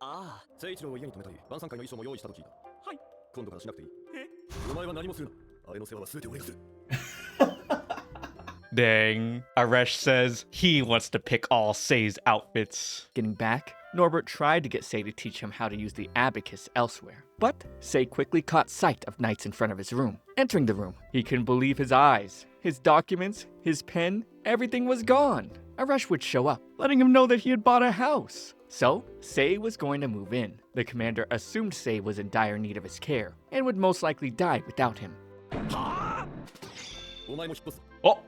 ああ、聖一郎を家に泊めたり、晩餐会の衣装も用意したと聞いた。はい。今度からしなくていい。お前は何もするな。あれの世話は全て俺がする。 Dang. Arash says he wants to pick all Sei's outfits. Getting back, Norbert tried to get Sei to teach him how to use the abacus elsewhere. But Sei quickly caught sight of knights in front of his room. Entering the room, he couldn't believe his eyes. His documents, his pen, everything was gone. Arash would show up, letting him know that he had bought a house. So, Sei was going to move in. The commander assumed Sei was in dire need of his care, and would most likely die without him. お前も引っ越す。 Oh,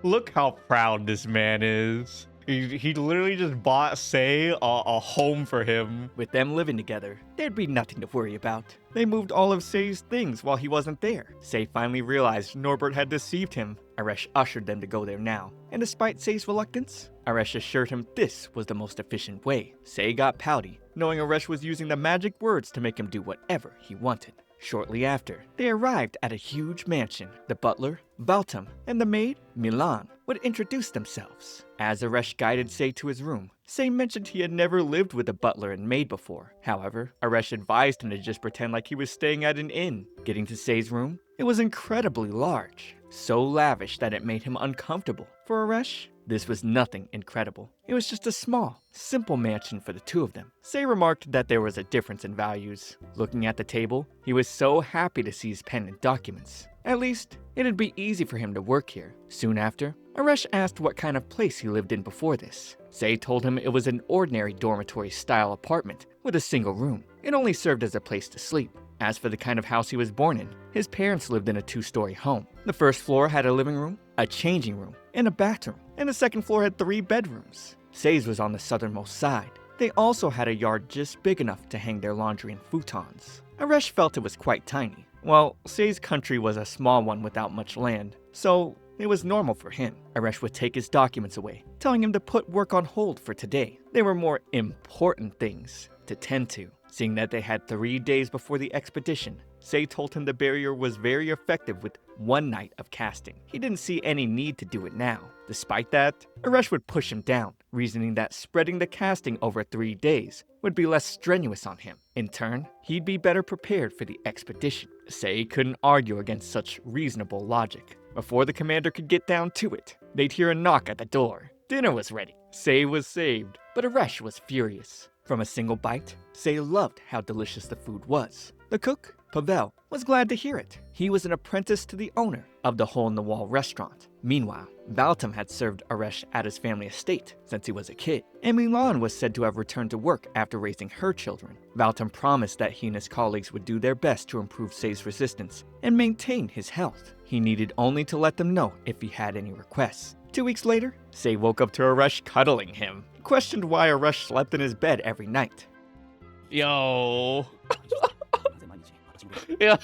look how proud this man is. He literally just bought Sei a home for him. With them living together, there'd be nothing to worry about. They moved all of Sei's things while he wasn't there. Sei finally realized Norbert had deceived him. Arash ushered them to go there now, and despite Sei's reluctance, Arash assured him this was the most efficient way. Sei got pouty, knowing Arash was using the magic words to make him do whatever he wanted. Shortly after, they arrived at a huge mansion. The butler, Valtam, and the maid, Milan, would introduce themselves. As Arash guided Sei to his room, Sei mentioned he had never lived with a butler and maid before. However, Arash advised him to just pretend like he was staying at an inn. Getting to Sei's room, it was incredibly large, so lavish that it made him uncomfortable. For Arash, this was nothing incredible. It was just a small, simple mansion for the two of them. Sei remarked that there was a difference in values. Looking at the table, he was so happy to see his pen and documents. At least, it'd be easy for him to work here. Soon after, Arash asked what kind of place he lived in before this. Sei told him it was an ordinary dormitory-style apartment with a single room. It only served as a place to sleep. As for the kind of house he was born in, his parents lived in a two-story home. The first floor had a living room, a changing room, and a bathroom, and the second floor had 3 bedrooms. Sei's was on the southernmost side. They also had a yard just big enough to hang their laundry and futons. Arash felt it was quite tiny. Well, Sei's country was a small one without much land, so it was normal for him. Arash would take his documents away, telling him to put work on hold for today. There were more important things to tend to. Seeing that they had 3 days before the expedition, Sei told him the barrier was very effective with 1 night of casting. He didn't see any need to do it now. Despite that, Arash would push him down, reasoning that spreading the casting over 3 days would be less strenuous on him. In turn, he'd be better prepared for the expedition. Sei couldn't argue against such reasonable logic. Before the commander could get down to it, they'd hear a knock at the door. Dinner was ready. Sei was saved, but Arash was furious. From a single bite, Sei loved how delicious the food was. The cook, Pavel, was glad to hear it. He was an apprentice to the owner of the hole-in-the-wall restaurant. Meanwhile, Valtam had served Arash at his family estate since he was a kid, and Milan was said to have returned to work after raising her children. Valtam promised that he and his colleagues would do their best to improve Sei's resistance and maintain his health. He needed only to let them know if he had any requests. 2 weeks later, Sei woke up to Arash cuddling him. He questioned why Arash slept in his bed every night. Yo. Yo.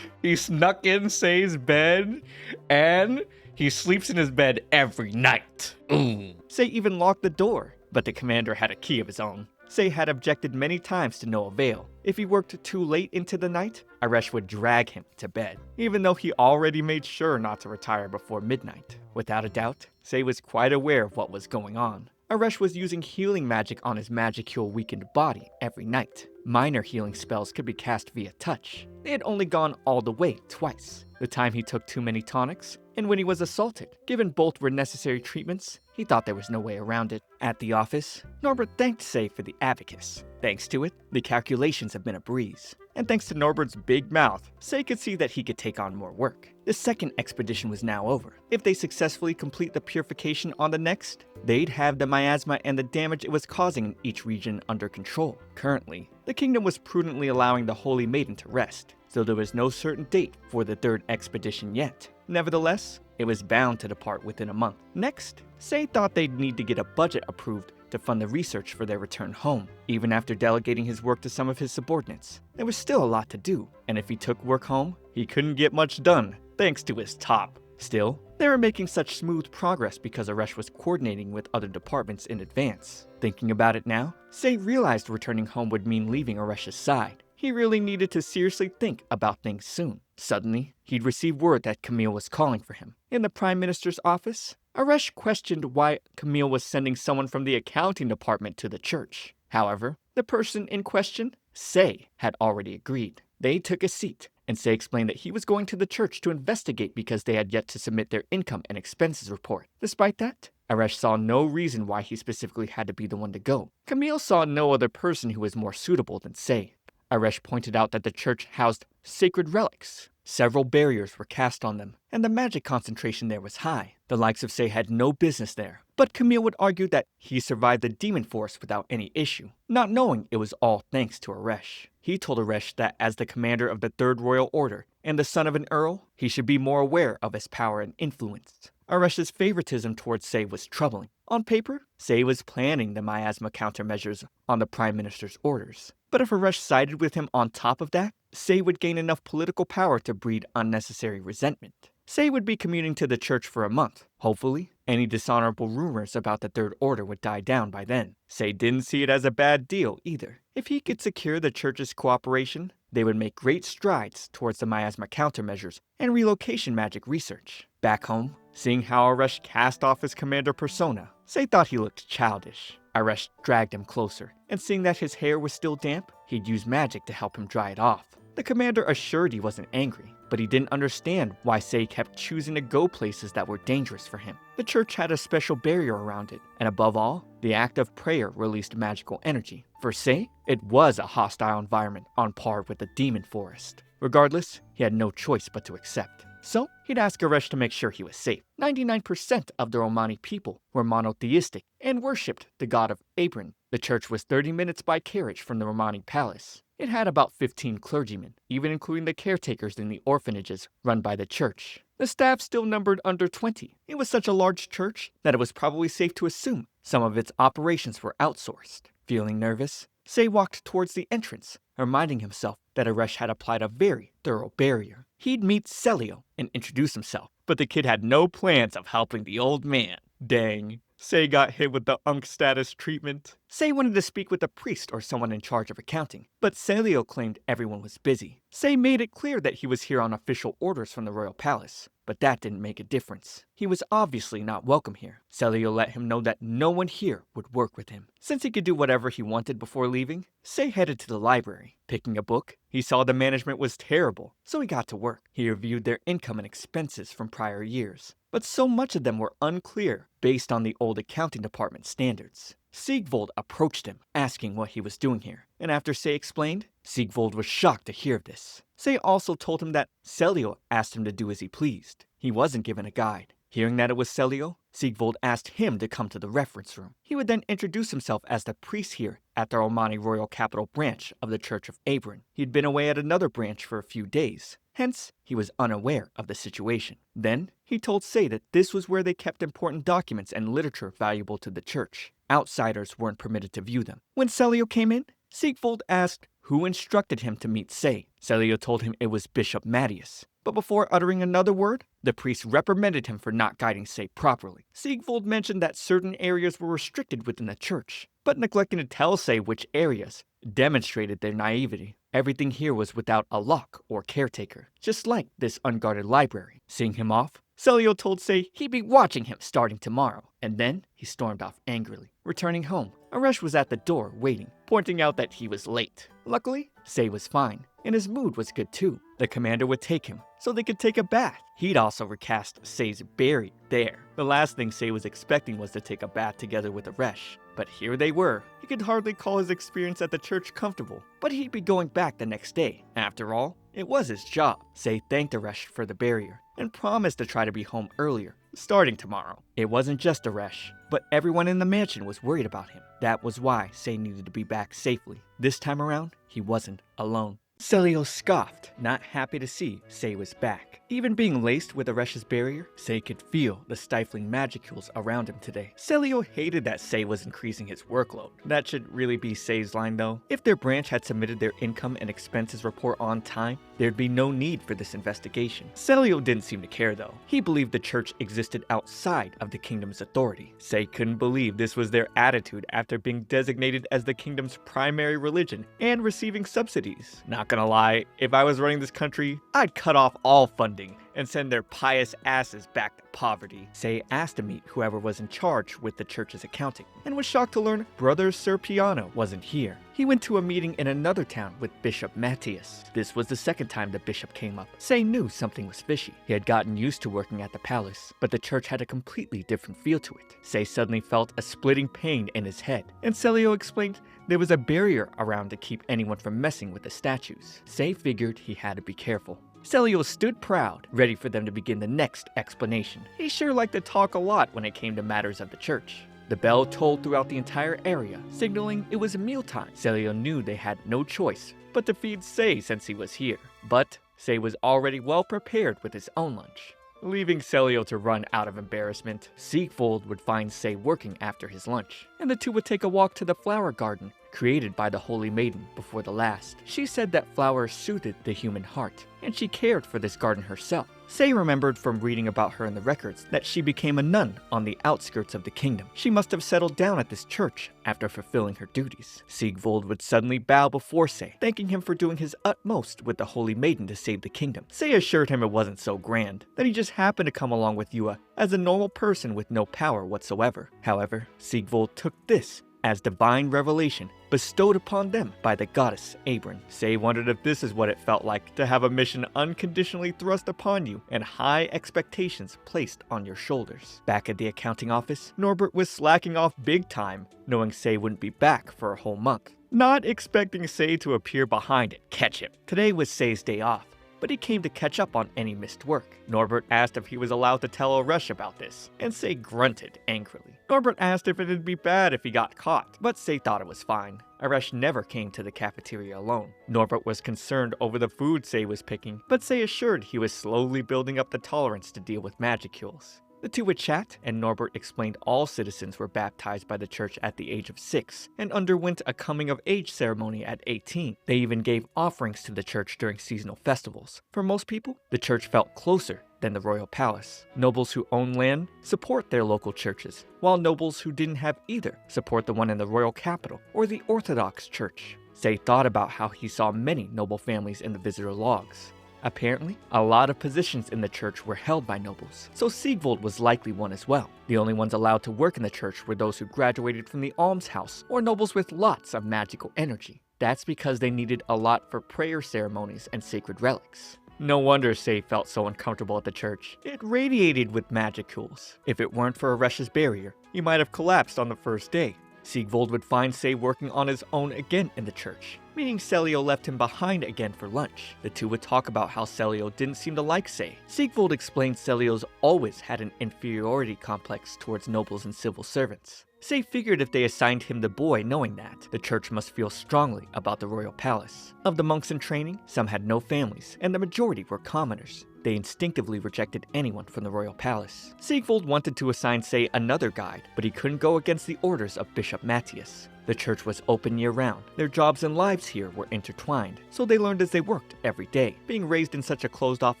He snuck in Sei's bed and he sleeps in his bed every night. Ooh. Sei even locked the door, but the commander had a key of his own. Sei had objected many times to no avail. If he worked too late into the night, Arash would drag him to bed, even though he already made sure not to retire before midnight. Without a doubt, Sei was quite aware of what was going on. Arash was using healing magic on his magicule weakened body every night. Minor healing spells could be cast via touch. They had only gone all the way twice. The time he took too many tonics, and when he was assaulted. Given both were necessary treatments, he thought there was no way around it. At the office, Norbert thanked Sei for the abacus. Thanks to it, the calculations have been a breeze. and thanks to Norbert's big mouth, Sei could see that he could take on more work. The second expedition was now over. If they successfully complete the purification on the next, they'd have the miasma and the damage it was causing in each region under control. Currently, the kingdom was prudently allowing the Holy Maiden to rest, so there was no certain date for the third expedition yet. Nevertheless, it was bound to depart within a month. Next, Sei thought they'd need to get a budget approved to fund the research for their return home. Even after delegating his work to some of his subordinates, there was still a lot to do, and if he took work home, he couldn't get much done, thanks to his top. Still, they were making such smooth progress because Aresh was coordinating with other departments in advance. Thinking about it now, Sei realized returning home would mean leaving Aresh's side. He really needed to seriously think about things soon. Suddenly, he'd received word that Camille was calling for him. In the Prime Minister's office, Aresh questioned why Camille was sending someone from the accounting department to the church. However, the person in question, Sei, had already agreed. They took a seat, and Sei explained that he was going to the church to investigate because they had yet to submit their income and expenses report. Despite that, Aresh saw no reason why he specifically had to be the one to go. Camille saw no other person who was more suitable than Sei. Aresh pointed out that the church housed sacred relics. Several barriers were cast on them, and the magic concentration there was high. The likes of Sei had no business there, but Camille would argue that he survived the demon force without any issue, not knowing it was all thanks to Aresh. He told Aresh that as the commander of the Third Royal Order and the son of an earl, he should be more aware of his power and influence. Aresh's favoritism towards Sei was troubling. On paper, Sei was planning the miasma countermeasures on the Prime Minister's orders. But if Aresh sided with him on top of that, Sei would gain enough political power to breed unnecessary resentment. Sei would be commuting to the church for a month. Hopefully, any dishonorable rumors about the Third Order would die down by then. Sei didn't see it as a bad deal either. If he could secure the church's cooperation, they would make great strides towards the miasma countermeasures and relocation magic research. Back home, seeing how Aresh cast off his commander persona, Sei thought he looked childish. Aresh dragged him closer, and seeing that his hair was still damp, he'd use magic to help him dry it off. The commander assured he wasn't angry, but he didn't understand why Sei kept choosing to go places that were dangerous for him. The church had a special barrier around it, and above all, the act of prayer released magical energy. For Sei, it was a hostile environment on par with the demon forest. Regardless, he had no choice but to accept. So, he'd ask Aresh to make sure he was safe. 99% of the Romani people were monotheistic and worshipped the god of Abrin. The church was 30 minutes by carriage from the Romani palace. It had about 15 clergymen, even including the caretakers in the orphanages run by the church. The staff still numbered under 20. It was such a large church that it was probably safe to assume some of its operations were outsourced. Feeling nervous, Sei walked towards the entrance, reminding himself that Aresh had applied a very thorough barrier. He'd meet Celio and introduce himself, but the kid had no plans of helping the old man. Dang. Sei got hit with the Unk status treatment. Sei wanted to speak with a priest or someone in charge of accounting, but Celio claimed everyone was busy. Sei made it clear that he was here on official orders from the royal palace, but that didn't make a difference. He was obviously not welcome here. Celio let him know that no one here would work with him. Since he could do whatever he wanted before leaving, Sei headed to the library. Picking a book, he saw the management was terrible, so he got to work. He reviewed their income and expenses from prior years, but so much of them were unclear based on the old accounting department standards. Sigvold approached him, asking what he was doing here, and after Sei explained, Sigvold was shocked to hear this. Sei also told him that Celio asked him to do as he pleased. He wasn't given a guide. Hearing that it was Celio, Sigvold asked him to come to the reference room. He would then introduce himself as the priest here at the Romani Royal Capital branch of the Church of Abrin. He'd been away at another branch for a few days, hence he was unaware of the situation. Then he told Sei that this was where they kept important documents and literature valuable to the church. Outsiders weren't permitted to view them. When Celio came in, Sigvold asked who instructed him to meet Sei. Celio told him it was Bishop Mattius. But before uttering another word, the priest reprimanded him for not guiding Sei properly. Sigvold mentioned that certain areas were restricted within the church, but neglecting to tell Sei which areas demonstrated their naivety. Everything here was without a lock or caretaker, just like this unguarded library. Seeing him off, Celio told Sei he'd be watching him starting tomorrow, and then he stormed off angrily. Returning home, Aresh was at the door waiting, pointing out that he was late. Luckily, Sei was fine, and his mood was good too. the commander would take him so they could take a bath. He'd also recast Say's buried there. The last thing Say was expecting was to take a bath together with Aresh. But here they were. He could hardly call his experience at the church comfortable, but he'd be going back the next day. After all, it was his job. Say thanked Aresh for the barrier and promised to try to be home earlier, starting tomorrow. It wasn't just Aresh, but everyone in the mansion was worried about him. That was why Say needed to be back safely. This time around, he wasn't alone. Celio scoffed, not happy to see Say was back. Even being laced with Aresh's barrier, Say could feel the stifling magicules around him today. Celio hated that Say was increasing his workload. That should really be Say's line though. If their branch had submitted their income and expenses report on time, there'd be no need for this investigation. Celio didn't seem to care though. He believed the church existed outside of the kingdom's authority. Say couldn't believe this was their attitude after being designated as the kingdom's primary religion and receiving subsidies. Not gonna lie, if I was running this country, I'd cut off all funding and send their pious asses back to poverty. Say asked to meet whoever was in charge with the church's accounting, and was shocked to learn Brother Sir Piano wasn't here. He went to a meeting in another town with Bishop Matthias. This was the second time the bishop came up. Say knew something was fishy. He had gotten used to working at the palace, but the church had a completely different feel to it. Say suddenly felt a splitting pain in his head, and Celio explained there was a barrier around to keep anyone from messing with the statues. Say figured he had to be careful. Celio stood proud, ready for them to begin the next explanation. He sure liked to talk a lot when it came to matters of the church. The bell tolled throughout the entire area, signaling it was mealtime. Celio knew they had no choice but to feed Say since he was here. But Say was already well prepared with his own lunch. Leaving Celio to run out of embarrassment, Siegfried would find Say working after his lunch, and the two would take a walk to the flower garden created by the Holy Maiden before the last. She said that flowers soothed the human heart, and she cared for this garden herself. Say remembered from reading about her in the records that she became a nun on the outskirts of the kingdom. She must have settled down at this church after fulfilling her duties. Siegfried would suddenly bow before Say, thanking him for doing his utmost with the Holy Maiden to save the kingdom. Say assured him it wasn't so grand, that he just happened to come along with Yua as a normal person with no power whatsoever. However, Siegfried took this as divine revelation bestowed upon them by the goddess Abram. Say wondered if this is what it felt like to have a mission unconditionally thrust upon you and high expectations placed on your shoulders. Back at the accounting office, Norbert was slacking off big time, knowing Say wouldn't be back for a whole month. Not expecting Say to appear behind and catch him. Today was Say's day off, but he came to catch up on any missed work. Norbert asked if he was allowed to tell Aresh about this, and Say grunted angrily. Norbert asked if it'd be bad if he got caught, but Say thought it was fine. Aresh never came to the cafeteria alone. Norbert was concerned over the food Say was picking, but Say assured he was slowly building up the tolerance to deal with magicules. The two would chat, and Norbert explained all citizens were baptized by the church at the age of 6 and underwent a coming-of-age ceremony at 18. They even gave offerings to the church during seasonal festivals. For most people, the church felt closer than the royal palace. Nobles who own land support their local churches, while nobles who didn't have either support the one in the royal capital or the Orthodox Church. Say thought about how he saw many noble families in the visitor logs. Apparently, a lot of positions in the church were held by nobles, so Siegfried was likely one as well. The only ones allowed to work in the church were those who graduated from the almshouse or nobles with lots of magical energy. That's because they needed a lot for prayer ceremonies and sacred relics. No wonder Say felt so uncomfortable at the church. It radiated with magicules. If it weren't for Aresh's barrier, he might have collapsed on the first day. Siegfried would find Say working on his own again in the church, meaning Celio left him behind again for lunch. The two would talk about how Celio didn't seem to like Say. Siegfried explained Celio's always had an inferiority complex towards nobles and civil servants. Say figured if they assigned him the boy knowing that, the church must feel strongly about the royal palace. Of the monks in training, some had no families, and the majority were commoners. They instinctively rejected anyone from the royal palace. Siegfried wanted to assign Say another guide, but he couldn't go against the orders of Bishop Matthias. The church was open year-round. Their jobs and lives here were intertwined, so they learned as they worked every day. Being raised in such a closed-off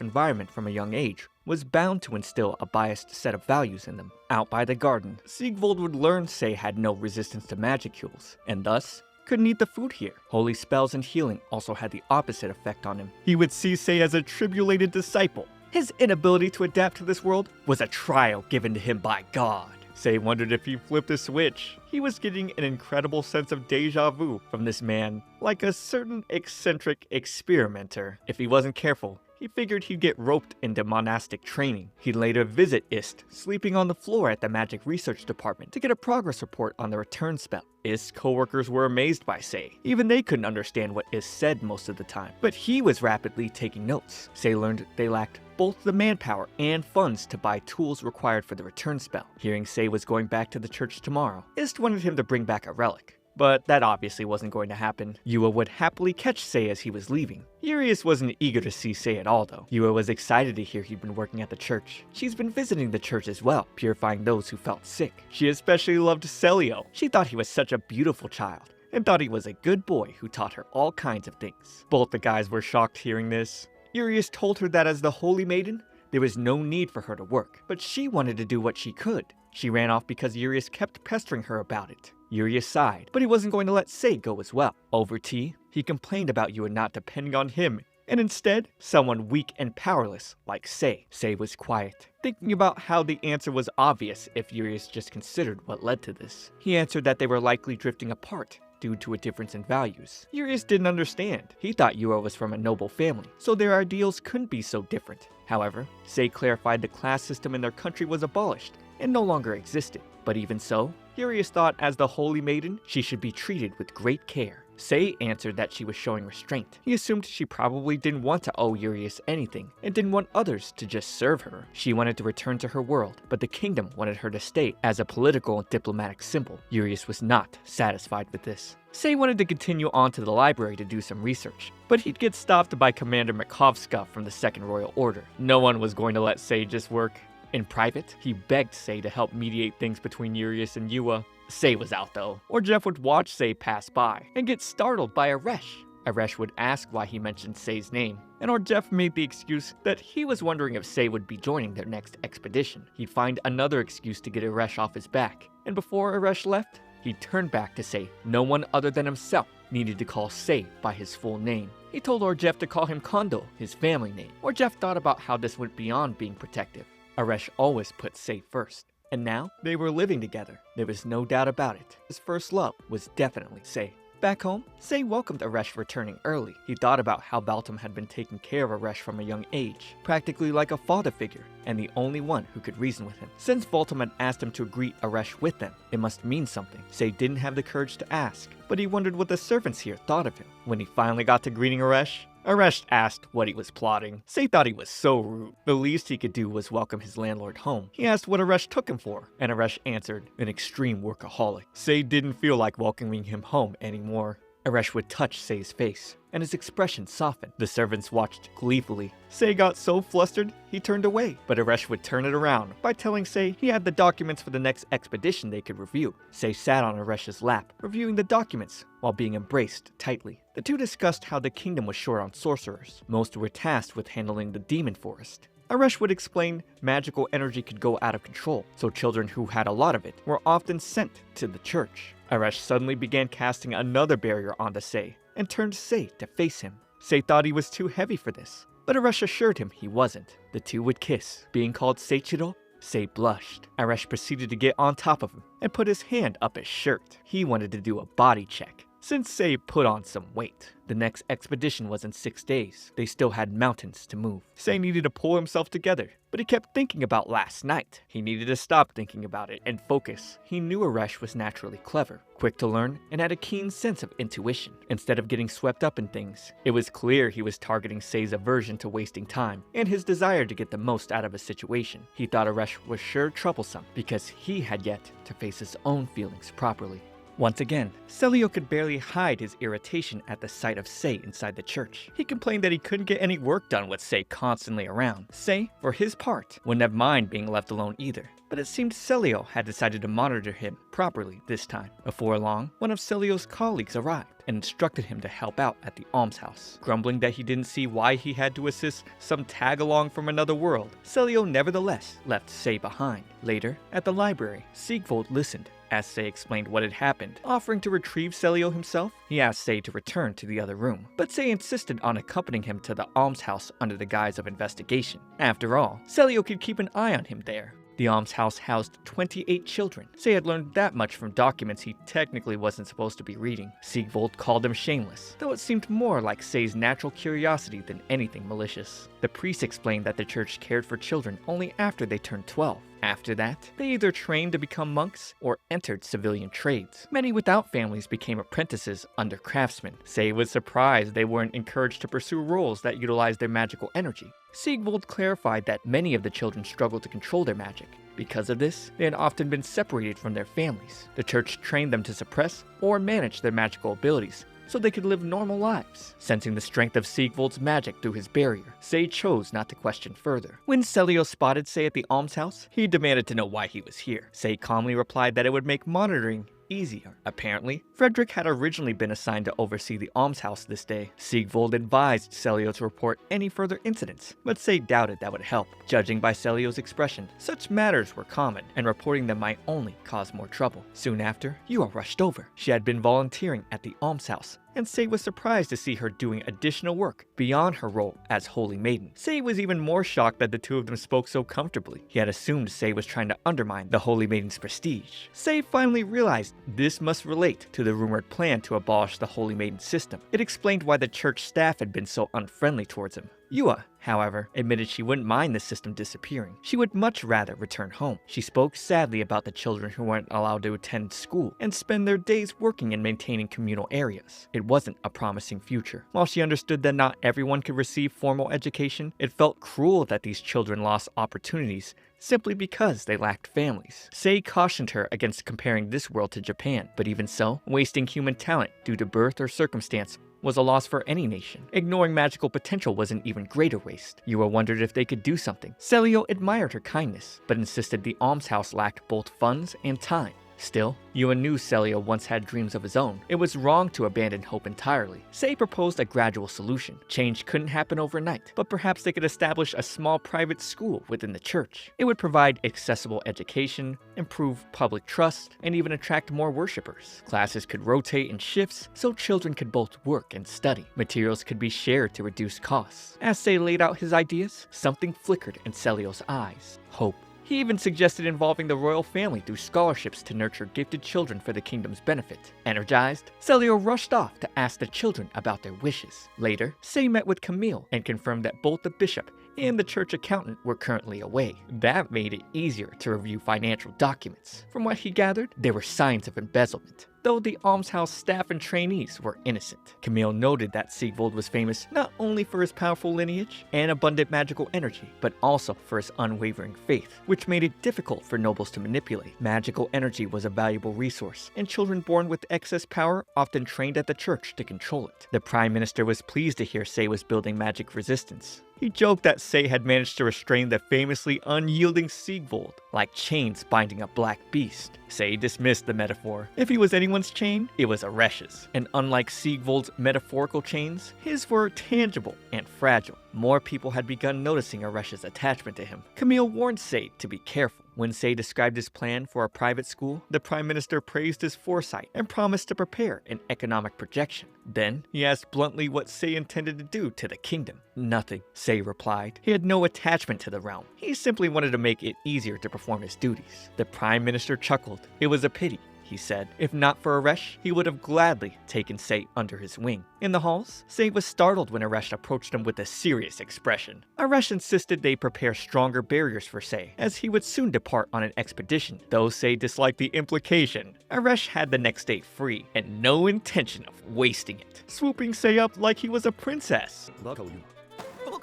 environment from a young age was bound to instill a biased set of values in them. Out by the garden, Siegfried would learn Say had no resistance to magicules, and thus couldn't eat the food here. Holy spells and healing also had the opposite effect on him. He would see Say as a tribulated disciple. His inability to adapt to this world was a trial given to him by God. Sei wondered if he flipped a switch. He was getting an incredible sense of deja vu from this man, like a certain eccentric experimenter. If he wasn't careful, he figured he'd get roped into monastic training. He'd later visit Ist, sleeping on the floor at the magic research department to get a progress report on the return spell. Ist's co-workers were amazed by Sei. Even they couldn't understand what Ist said most of the time, but he was rapidly taking notes. Sei learned they lacked both the manpower and funds to buy tools required for the return spell. Hearing Sei was going back to the church tomorrow, Ist wanted him to bring back a relic. But that obviously wasn't going to happen. Yua would happily catch Sei as he was leaving. Urias wasn't eager to see Sei at all though. Yua was excited to hear he'd been working at the church. She's been visiting the church as well, purifying those who felt sick. She especially loved Celio. She thought he was such a beautiful child, and thought he was a good boy who taught her all kinds of things. Both the guys were shocked hearing this. Urias told her that as the Holy Maiden, there was no need for her to work, but she wanted to do what she could. She ran off because Urias kept pestering her about it. Urias sighed, but he wasn't going to let Sei go as well. Over tea, he complained about Yua not depending on him, and instead, someone weak and powerless like Sei. Sei was quiet, thinking about how the answer was obvious if Urias just considered what led to this. He answered that they were likely drifting apart due to a difference in values. Urias didn't understand. He thought Yua was from a noble family, so their ideals couldn't be so different. However, Sei clarified the class system in their country was abolished and no longer existed. But even so, Urias thought as the Holy Maiden, she should be treated with great care. Sei answered that she was showing restraint. He assumed she probably didn't want to owe Urias anything, and didn't want others to just serve her. She wanted to return to her world, but the kingdom wanted her to stay as a political and diplomatic symbol. Urias was not satisfied with this. Sei wanted to continue on to the library to do some research, but he'd get stopped by Commander Makovska from the Second Royal Order. No one was going to let Sei just work. In private, he begged Sei to help mediate things between Urias and Yua. Sei was out though, or Jeff would watch Sei pass by and get startled by Aresh. Aresh would ask why he mentioned Sei's name, and or Jeff made the excuse that he was wondering if Sei would be joining their next expedition. He'd find another excuse to get Aresh off his back, and before Aresh left, he turned back to say no one other than himself needed to call Sei by his full name. He told Orjeff to call him Kondo, his family name. Orjeff thought about how this went beyond being protective. Aresh always put Sei first, and now they were living together. There was no doubt about it. His first love was definitely Sei. Back home, Sei welcomed Aresh returning early. He thought about how Baltam had been taking care of Aresh from a young age, practically like a father figure, and the only one who could reason with him. Since Baltam had asked him to greet Aresh with them, it must mean something. Sei didn't have the courage to ask, but he wondered what the servants here thought of him. When he finally got to greeting Aresh asked what he was plotting. Sei thought he was so rude. The least he could do was welcome his landlord home. He asked what Aresh took him for, and Aresh answered, an extreme workaholic. Sei didn't feel like welcoming him home anymore. Aresh would touch Sei's face, and his expression softened. The servants watched gleefully. Sei got so flustered, he turned away, but Aresh would turn it around by telling Sei he had the documents for the next expedition they could review. Sei sat on Aresh's lap, reviewing the documents while being embraced tightly. The two discussed how the kingdom was short on sorcerers. Most were tasked with handling the demon forest. Aresh would explain magical energy could go out of control, so children who had a lot of it were often sent to the church. Aresh suddenly began casting another barrier onto Sei, and turned Sei to face him. Sei thought he was too heavy for this, but Aresh assured him he wasn't. The two would kiss. Being called Seichiro, Sei blushed. Aresh proceeded to get on top of him, and put his hand up his shirt. He wanted to do a body check, since Sei put on some weight. The next expedition was in 6 days. They still had mountains to move. Sei needed to pull himself together, but he kept thinking about last night. He needed to stop thinking about it and focus. He knew Aresh was naturally clever, quick to learn, and had a keen sense of intuition. Instead of getting swept up in things, it was clear he was targeting Sei's aversion to wasting time, and his desire to get the most out of a situation. He thought Aresh was sure troublesome, because he had yet to face his own feelings properly. Once again, Celio could barely hide his irritation at the sight of Sei inside the church. He complained that he couldn't get any work done with Sei constantly around. Sei, for his part, wouldn't have minded being left alone either. But it seemed Celio had decided to monitor him properly this time. Before long, one of Celio's colleagues arrived and instructed him to help out at the almshouse. Grumbling that he didn't see why he had to assist some tag-along from another world, Celio nevertheless left Sei behind. Later, at the library, Siegvold listened as Sei explained what had happened. Offering to retrieve Celio himself, he asked Sei to return to the other room, but Sei insisted on accompanying him to the almshouse under the guise of investigation. After all, Celio could keep an eye on him there. The almshouse housed 28 children. Say had learned that much from documents he technically wasn't supposed to be reading. Siegvold called him shameless, though it seemed more like Say's natural curiosity than anything malicious. The priest explained that the church cared for children only after they turned 12. After that, they either trained to become monks or entered civilian trades. Many without families became apprentices under craftsmen. Say was surprised they weren't encouraged to pursue roles that utilized their magical energy. Siegvold clarified that many of the children struggled to control their magic. Because of this, they had often been separated from their families. The church trained them to suppress or manage their magical abilities, so they could live normal lives. Sensing the strength of Siegvold's magic through his barrier, Say chose not to question further. When Celio spotted Say at the almshouse, he demanded to know why he was here. Say calmly replied that it would make monitoring easier. Apparently, Frederick had originally been assigned to oversee the almshouse this day. Siegvold advised Celio to report any further incidents, but Say doubted that would help. Judging by Celio's expression, such matters were common, and reporting them might only cause more trouble. Soon after, Yua rushed over. She had been volunteering at the almshouse, and Say was surprised to see her doing additional work beyond her role as Holy Maiden. Say was even more shocked that the two of them spoke so comfortably. He had assumed Say was trying to undermine the Holy Maiden's prestige. Say finally realized this must relate to the rumored plan to abolish the Holy Maiden system. It explained why the church staff had been so unfriendly towards him. Yua, however, admitted she wouldn't mind the system disappearing. She would much rather return home. She spoke sadly about the children who weren't allowed to attend school and spend their days working and maintaining communal areas. It wasn't a promising future. While she understood that not everyone could receive formal education, it felt cruel that these children lost opportunities simply because they lacked families. Sei cautioned her against comparing this world to Japan, but even so, wasting human talent due to birth or circumstance was a loss for any nation. Ignoring magical potential was an even greater waste. Yua wondered if they could do something. Celio admired her kindness, but insisted the almshouse lacked both funds and time. Still, Yua knew Celio once had dreams of his own. It was wrong to abandon hope entirely. Sei proposed a gradual solution. Change couldn't happen overnight, but perhaps they could establish a small private school within the church. It would provide accessible education, improve public trust, and even attract more worshippers. Classes could rotate in shifts, so children could both work and study. Materials could be shared to reduce costs. As Sei laid out his ideas, something flickered in Celio's eyes. Hope. He even suggested involving the royal family through scholarships to nurture gifted children for the kingdom's benefit. Energized, Celio rushed off to ask the children about their wishes. Later, Sei met with Camille and confirmed that both the bishop and the church accountant were currently away. That made it easier to review financial documents. From what he gathered, there were signs of embezzlement, though the almshouse staff and trainees were innocent. Camille noted that Siegvold was famous not only for his powerful lineage and abundant magical energy, but also for his unwavering faith, which made it difficult for nobles to manipulate. Magical energy was a valuable resource, and children born with excess power often trained at the church to control it. The Prime Minister was pleased to hear Sei was building magic resistance. He joked that Sei had managed to restrain the famously unyielding Siegvold, like chains binding a black beast. Sei dismissed the metaphor. If he was anyone's chain, it was Aresh's. And unlike Siegvold's metaphorical chains, his were tangible and fragile. More people had begun noticing Aresh's attachment to him. Camille warned Sei to be careful. When Sei described his plan for a private school, the Prime Minister praised his foresight and promised to prepare an economic projection. Then, he asked bluntly what Sei intended to do to the kingdom. Nothing, Sei replied. He had no attachment to the realm. He simply wanted to make it easier to perform his duties. The Prime Minister chuckled. It was a pity, he said. If not for Aresh, he would have gladly taken Sei under his wing. In the halls, Sei was startled when Aresh approached him with a serious expression. Aresh insisted they prepare stronger barriers for Sei, as he would soon depart on an expedition. Though Sei disliked the implication, Aresh had the next day free, and no intention of wasting it, swooping Sei up like he was a princess. バカを言うな。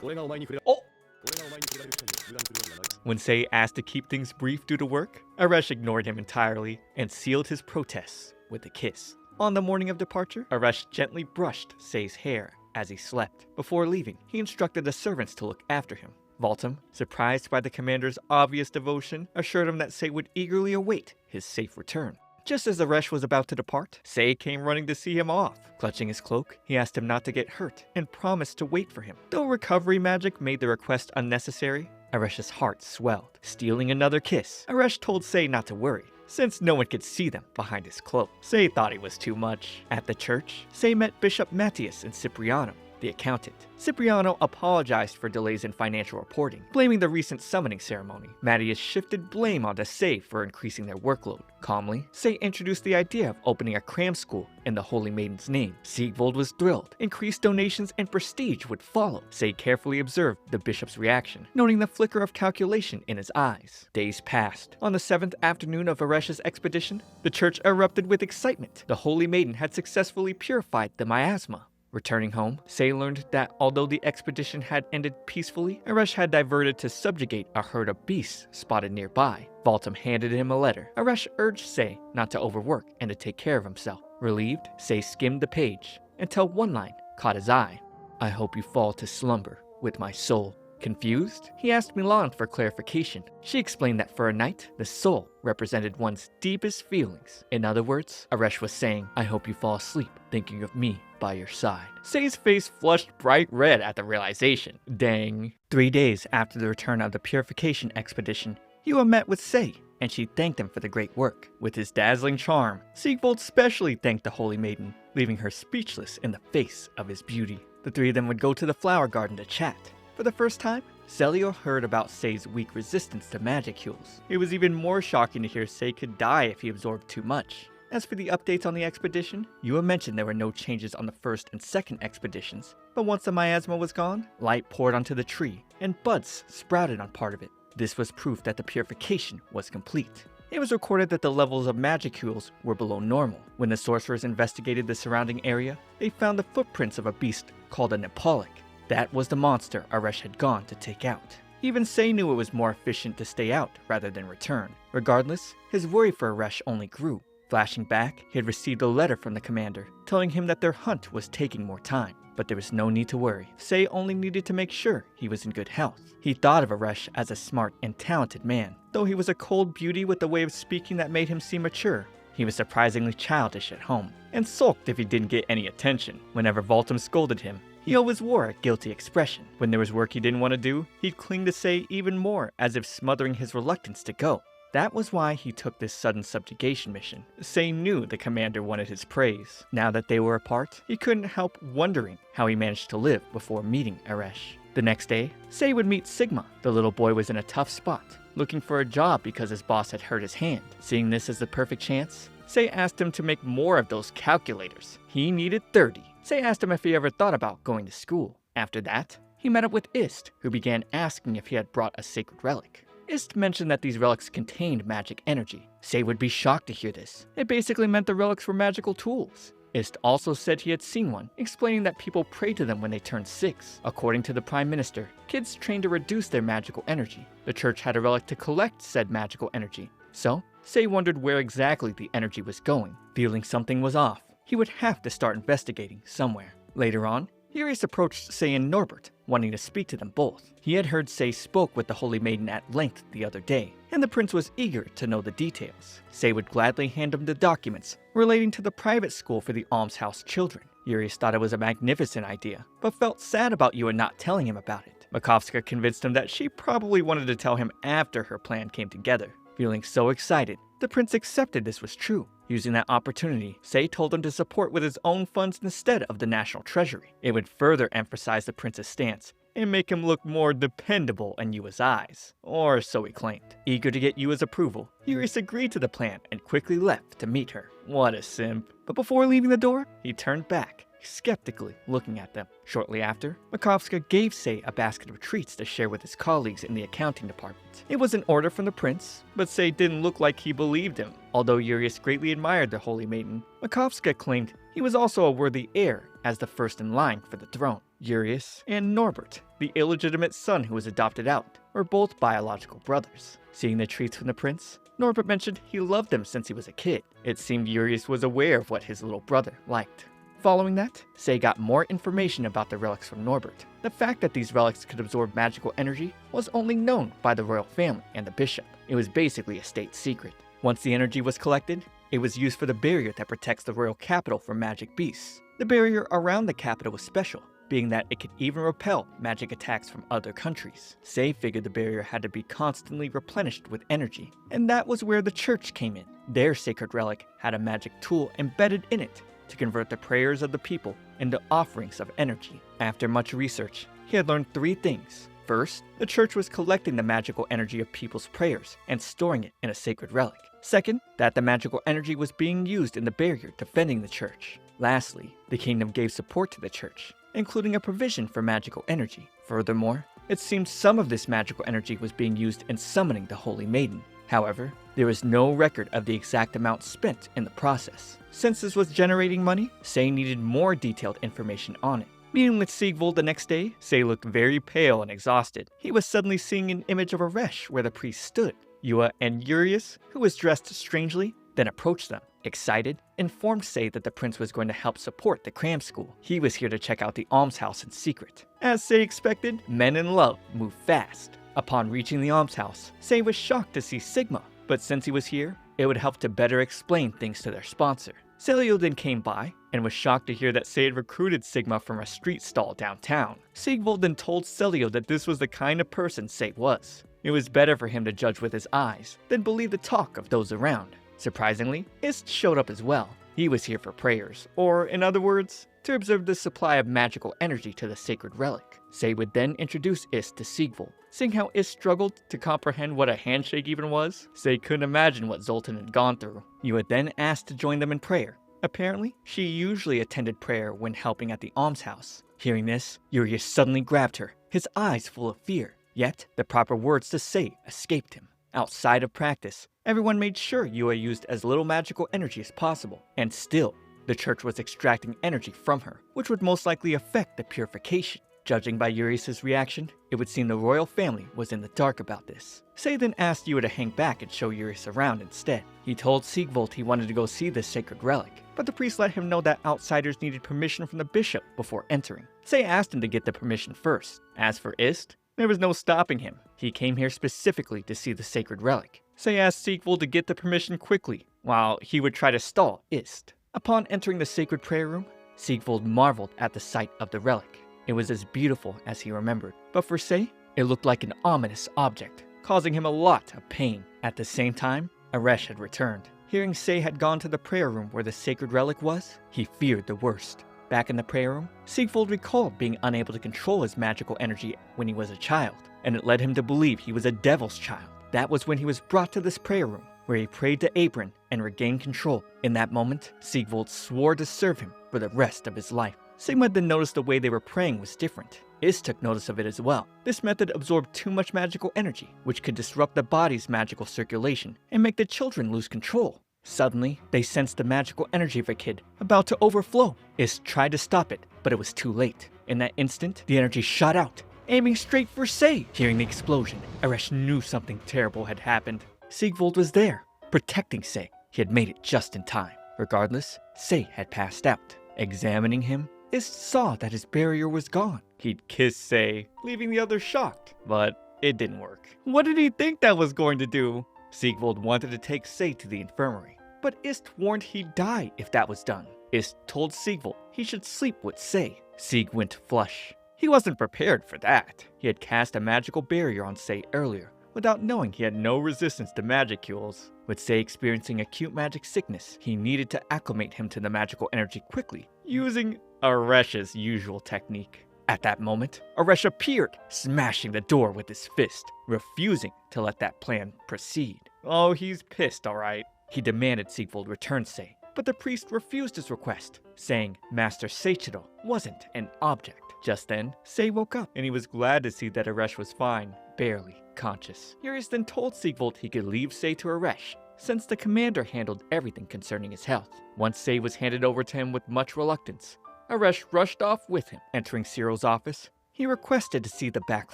俺がお前に触れ Oh! 俺がお前に触れる機会を無駄にするわけがない。 When Sei asked to keep things brief due to work, Aresh ignored him entirely and sealed his protests with a kiss. On the morning of departure, Aresh gently brushed Sei's hair as he slept. Before leaving, he instructed the servants to look after him. Voltum, surprised by the commander's obvious devotion, assured him that Sei would eagerly await his safe return. Just as Aresh was about to depart, Sei came running to see him off. Clutching his cloak, he asked him not to get hurt and promised to wait for him. Though recovery magic made the request unnecessary, Aresh's heart swelled. Stealing another kiss, Aresh told Sei not to worry, since no one could see them behind his cloak. Sei thought he was too much. At the church, Sei met Bishop Matthias and Cipriano. the accountant. Cipriano apologized for delays in financial reporting, blaming the recent summoning ceremony. Mattias shifted blame onto Sei for increasing their workload. Calmly, Sei introduced the idea of opening a cram school in the Holy Maiden's name. Sigvold was thrilled. Increased donations and prestige would follow. Sei carefully observed the bishop's reaction, noting the flicker of calculation in his eyes. Days passed. On the 7th afternoon of Aresh's expedition, the church erupted with excitement. The Holy Maiden had successfully purified the miasma. Returning home, Sei learned that although the expedition had ended peacefully, Aresh had diverted to subjugate a herd of beasts spotted nearby. Voltum handed him a letter. Aresh urged Sei not to overwork and to take care of himself. Relieved, Sei skimmed the page until one line caught his eye. "I hope you fall to slumber with my soul." Confused, he asked Milan for clarification. She explained that for a knight, the soul represented one's deepest feelings. In other words, Aresh was saying, "I hope you fall asleep thinking of me by your side." Sei's face flushed bright red at the realization. Dang. 3 days after the return of the purification expedition, Yua met with Sei, and she thanked him for the great work. With his dazzling charm, Sigvold specially thanked the Holy Maiden, leaving her speechless in the face of his beauty. The three of them would go to the flower garden to chat. For the first time, Celio heard about Sei's weak resistance to magic heals. It was even more shocking to hear Sei could die if he absorbed too much. As for the updates on the expedition, Yua mentioned there were no changes on the first and second expeditions, but once the miasma was gone, light poured onto the tree, and buds sprouted on part of it. This was proof that the purification was complete. It was recorded that the levels of magic heals were below normal. When the sorcerers investigated the surrounding area, they found the footprints of a beast called a Nepalic. That was the monster Aresh had gone to take out. Even Sei knew it was more efficient to stay out rather than return. Regardless, his worry for Aresh only grew. Flashing back, he had received a letter from the commander, telling him that their hunt was taking more time. But there was no need to worry. Sei only needed to make sure he was in good health. He thought of Aresh as a smart and talented man. Though he was a cold beauty with a way of speaking that made him seem mature, he was surprisingly childish at home, and sulked if he didn't get any attention. Whenever Voltum scolded him, he always wore a guilty expression. When there was work he didn't want to do, he'd cling to Sei even more, as if smothering his reluctance to go. That was why he took this sudden subjugation mission. Sei knew the commander wanted his praise. Now that they were apart, he couldn't help wondering how he managed to live before meeting Aresh. The next day, Sei would meet Sigma. The little boy was in a tough spot, looking for a job because his boss had hurt his hand. Seeing this as the perfect chance, Sei asked him to make more of those calculators. He needed 30. Sei asked him if he ever thought about going to school. After that, he met up with Ist, who began asking if he had brought a sacred relic. Ist mentioned that these relics contained magic energy. Sei would be shocked to hear this. It basically meant the relics were magical tools. Ist also said he had seen one, explaining that people pray to them when they turn 6. According to the Prime Minister, kids trained to reduce their magical energy. The church had a relic to collect said magical energy. So, Sei wondered where exactly the energy was going. Feeling something was off, he would have to start investigating somewhere. Later on, Urius approached Sei and Norbert, wanting to speak to them both. He had heard Sei spoke with the Holy Maiden at length the other day, and the prince was eager to know the details. Sei would gladly hand him the documents relating to the private school for the almshouse children. Urius thought it was a magnificent idea, but felt sad about Yua not telling him about it. Makovska convinced him that she probably wanted to tell him after her plan came together. Feeling so excited, the prince accepted this was true. Using that opportunity, Sei told him to support with his own funds instead of the national treasury. It would further emphasize the prince's stance and make him look more dependable in Yua's eyes. Or so he claimed. Eager to get Yua's approval, Urius agreed to the plan and quickly left to meet her. What a simp. But before leaving the door, he turned back, skeptically looking at them. Shortly after, Makovska gave Sei a basket of treats to share with his colleagues in the accounting department. It was an order from the prince, but Sei didn't look like he believed him. Although Urius greatly admired the Holy Maiden, Makovska claimed he was also a worthy heir as the first in line for the throne. Urius and Norbert, the illegitimate son who was adopted out, were both biological brothers. Seeing the treats from the prince, Norbert mentioned he loved them since he was a kid. It seemed Urius was aware of what his little brother liked. Following that, Sei got more information about the relics from Norbert. The fact that these relics could absorb magical energy was only known by the royal family and the bishop. It was basically a state secret. Once the energy was collected, it was used for the barrier that protects the royal capital from magic beasts. The barrier around the capital was special, being that it could even repel magic attacks from other countries. Sei figured the barrier had to be constantly replenished with energy, and that was where the church came in. Their sacred relic had a magic tool embedded in it to convert the prayers of the people into offerings of energy. After much research, he had learned 3 things. First, the church was collecting the magical energy of people's prayers and storing it in a sacred relic. Second, that the magical energy was being used in the barrier defending the church. Lastly, the kingdom gave support to the church, including a provision for magical energy. Furthermore, it seemed some of this magical energy was being used in summoning the Holy Maiden. However, there is no record of the exact amount spent in the process. Since this was generating money, Sei needed more detailed information on it. Meeting with Sigvald the next day, Sei looked very pale and exhausted. He was suddenly seeing an image of Aresh where the priest stood. Yua and Urius, who was dressed strangely, then approached them. Excited, informed Sei that the prince was going to help support the cram school. He was here to check out the almshouse in secret. As Sei expected, men in love move fast. Upon reaching the almshouse, Sei was shocked to see Sigma, but since he was here, it would help to better explain things to their sponsor. Celio then came by and was shocked to hear that Sei had recruited Sigma from a street stall downtown. Sigvald then told Celio that this was the kind of person Sei was. It was better for him to judge with his eyes than believe the talk of those around. Surprisingly, Ist showed up as well. He was here for prayers, or in other words, to observe the supply of magical energy to the sacred relic. Sei would then introduce Ist to Sigvald. Seeing how Ist struggled to comprehend what a handshake even was, Sei couldn't imagine what Zoltan had gone through. You would then ask to join them in prayer. Apparently, she usually attended prayer when helping at the almshouse. Hearing this, Urius suddenly grabbed her, his eyes full of fear. Yet, the proper words to say escaped him. Outside of practice, everyone made sure Yua used as little magical energy as possible, and still, the church was extracting energy from her, which would most likely affect the purification. Judging by Urius' reaction, it would seem the royal family was in the dark about this. Sei then asked Yua to hang back and show Urius around instead. He told Sigvald he wanted to go see this sacred relic, but the priest let him know that outsiders needed permission from the bishop before entering. Sei asked him to get the permission first. As for Ist, there was no stopping him. He came here specifically to see the sacred relic. Sei asked Sigvald to get the permission quickly, while he would try to stall Ist. Upon entering the sacred prayer room, Sigvald marveled at the sight of the relic. It was as beautiful as he remembered, but for Sei, it looked like an ominous object, causing him a lot of pain. At the same time, Aresh had returned. Hearing Sei had gone to the prayer room where the sacred relic was, he feared the worst. Back in the prayer room, Sigvald recalled being unable to control his magical energy when he was a child, and it led him to believe he was a devil's child. That was when he was brought to this prayer room, where he prayed to Apron and regained control. In that moment, Sigvald swore to serve him for the rest of his life. Sigma then noticed the way they were praying was different. Ist took notice of it as well. This method absorbed too much magical energy, which could disrupt the body's magical circulation and make the children lose control. Suddenly, they sensed the magical energy of a kid about to overflow. Ist tried to stop it, but it was too late. In that instant, the energy shot out, aiming straight for Sei. Hearing the explosion, Aresh knew something terrible had happened. Sigvald was there, protecting Sei. He had made it just in time. Regardless, Sei had passed out. Examining him, Ist saw that his barrier was gone. He'd kissed Sei, leaving the others shocked, but it didn't work. What did he think that was going to do? Sigvald wanted to take Sei to the infirmary, but Ist warned he'd die if that was done. Ist told Sigvald he should sleep with Sei. Sig went flush. He wasn't prepared for that. He had cast a magical barrier on Sei earlier, without knowing he had no resistance to magicules. With Sei experiencing acute magic sickness, he needed to acclimate him to the magical energy quickly, using Aresh's usual technique. At that moment, Aresh appeared, smashing the door with his fist, refusing to let that plan proceed. Oh, he's pissed, alright. He demanded Sigvald return Sei, but the priest refused his request, saying Master Seichiro wasn't an object. Just then, Sei woke up, and he was glad to see that Aresh was fine, barely conscious. Urius then told Sigvald he could leave Sei to Aresh, since the commander handled everything concerning his health. Once Sei was handed over to him with much reluctance, Aresh rushed off with him. Entering Cyril's office, he requested to see the back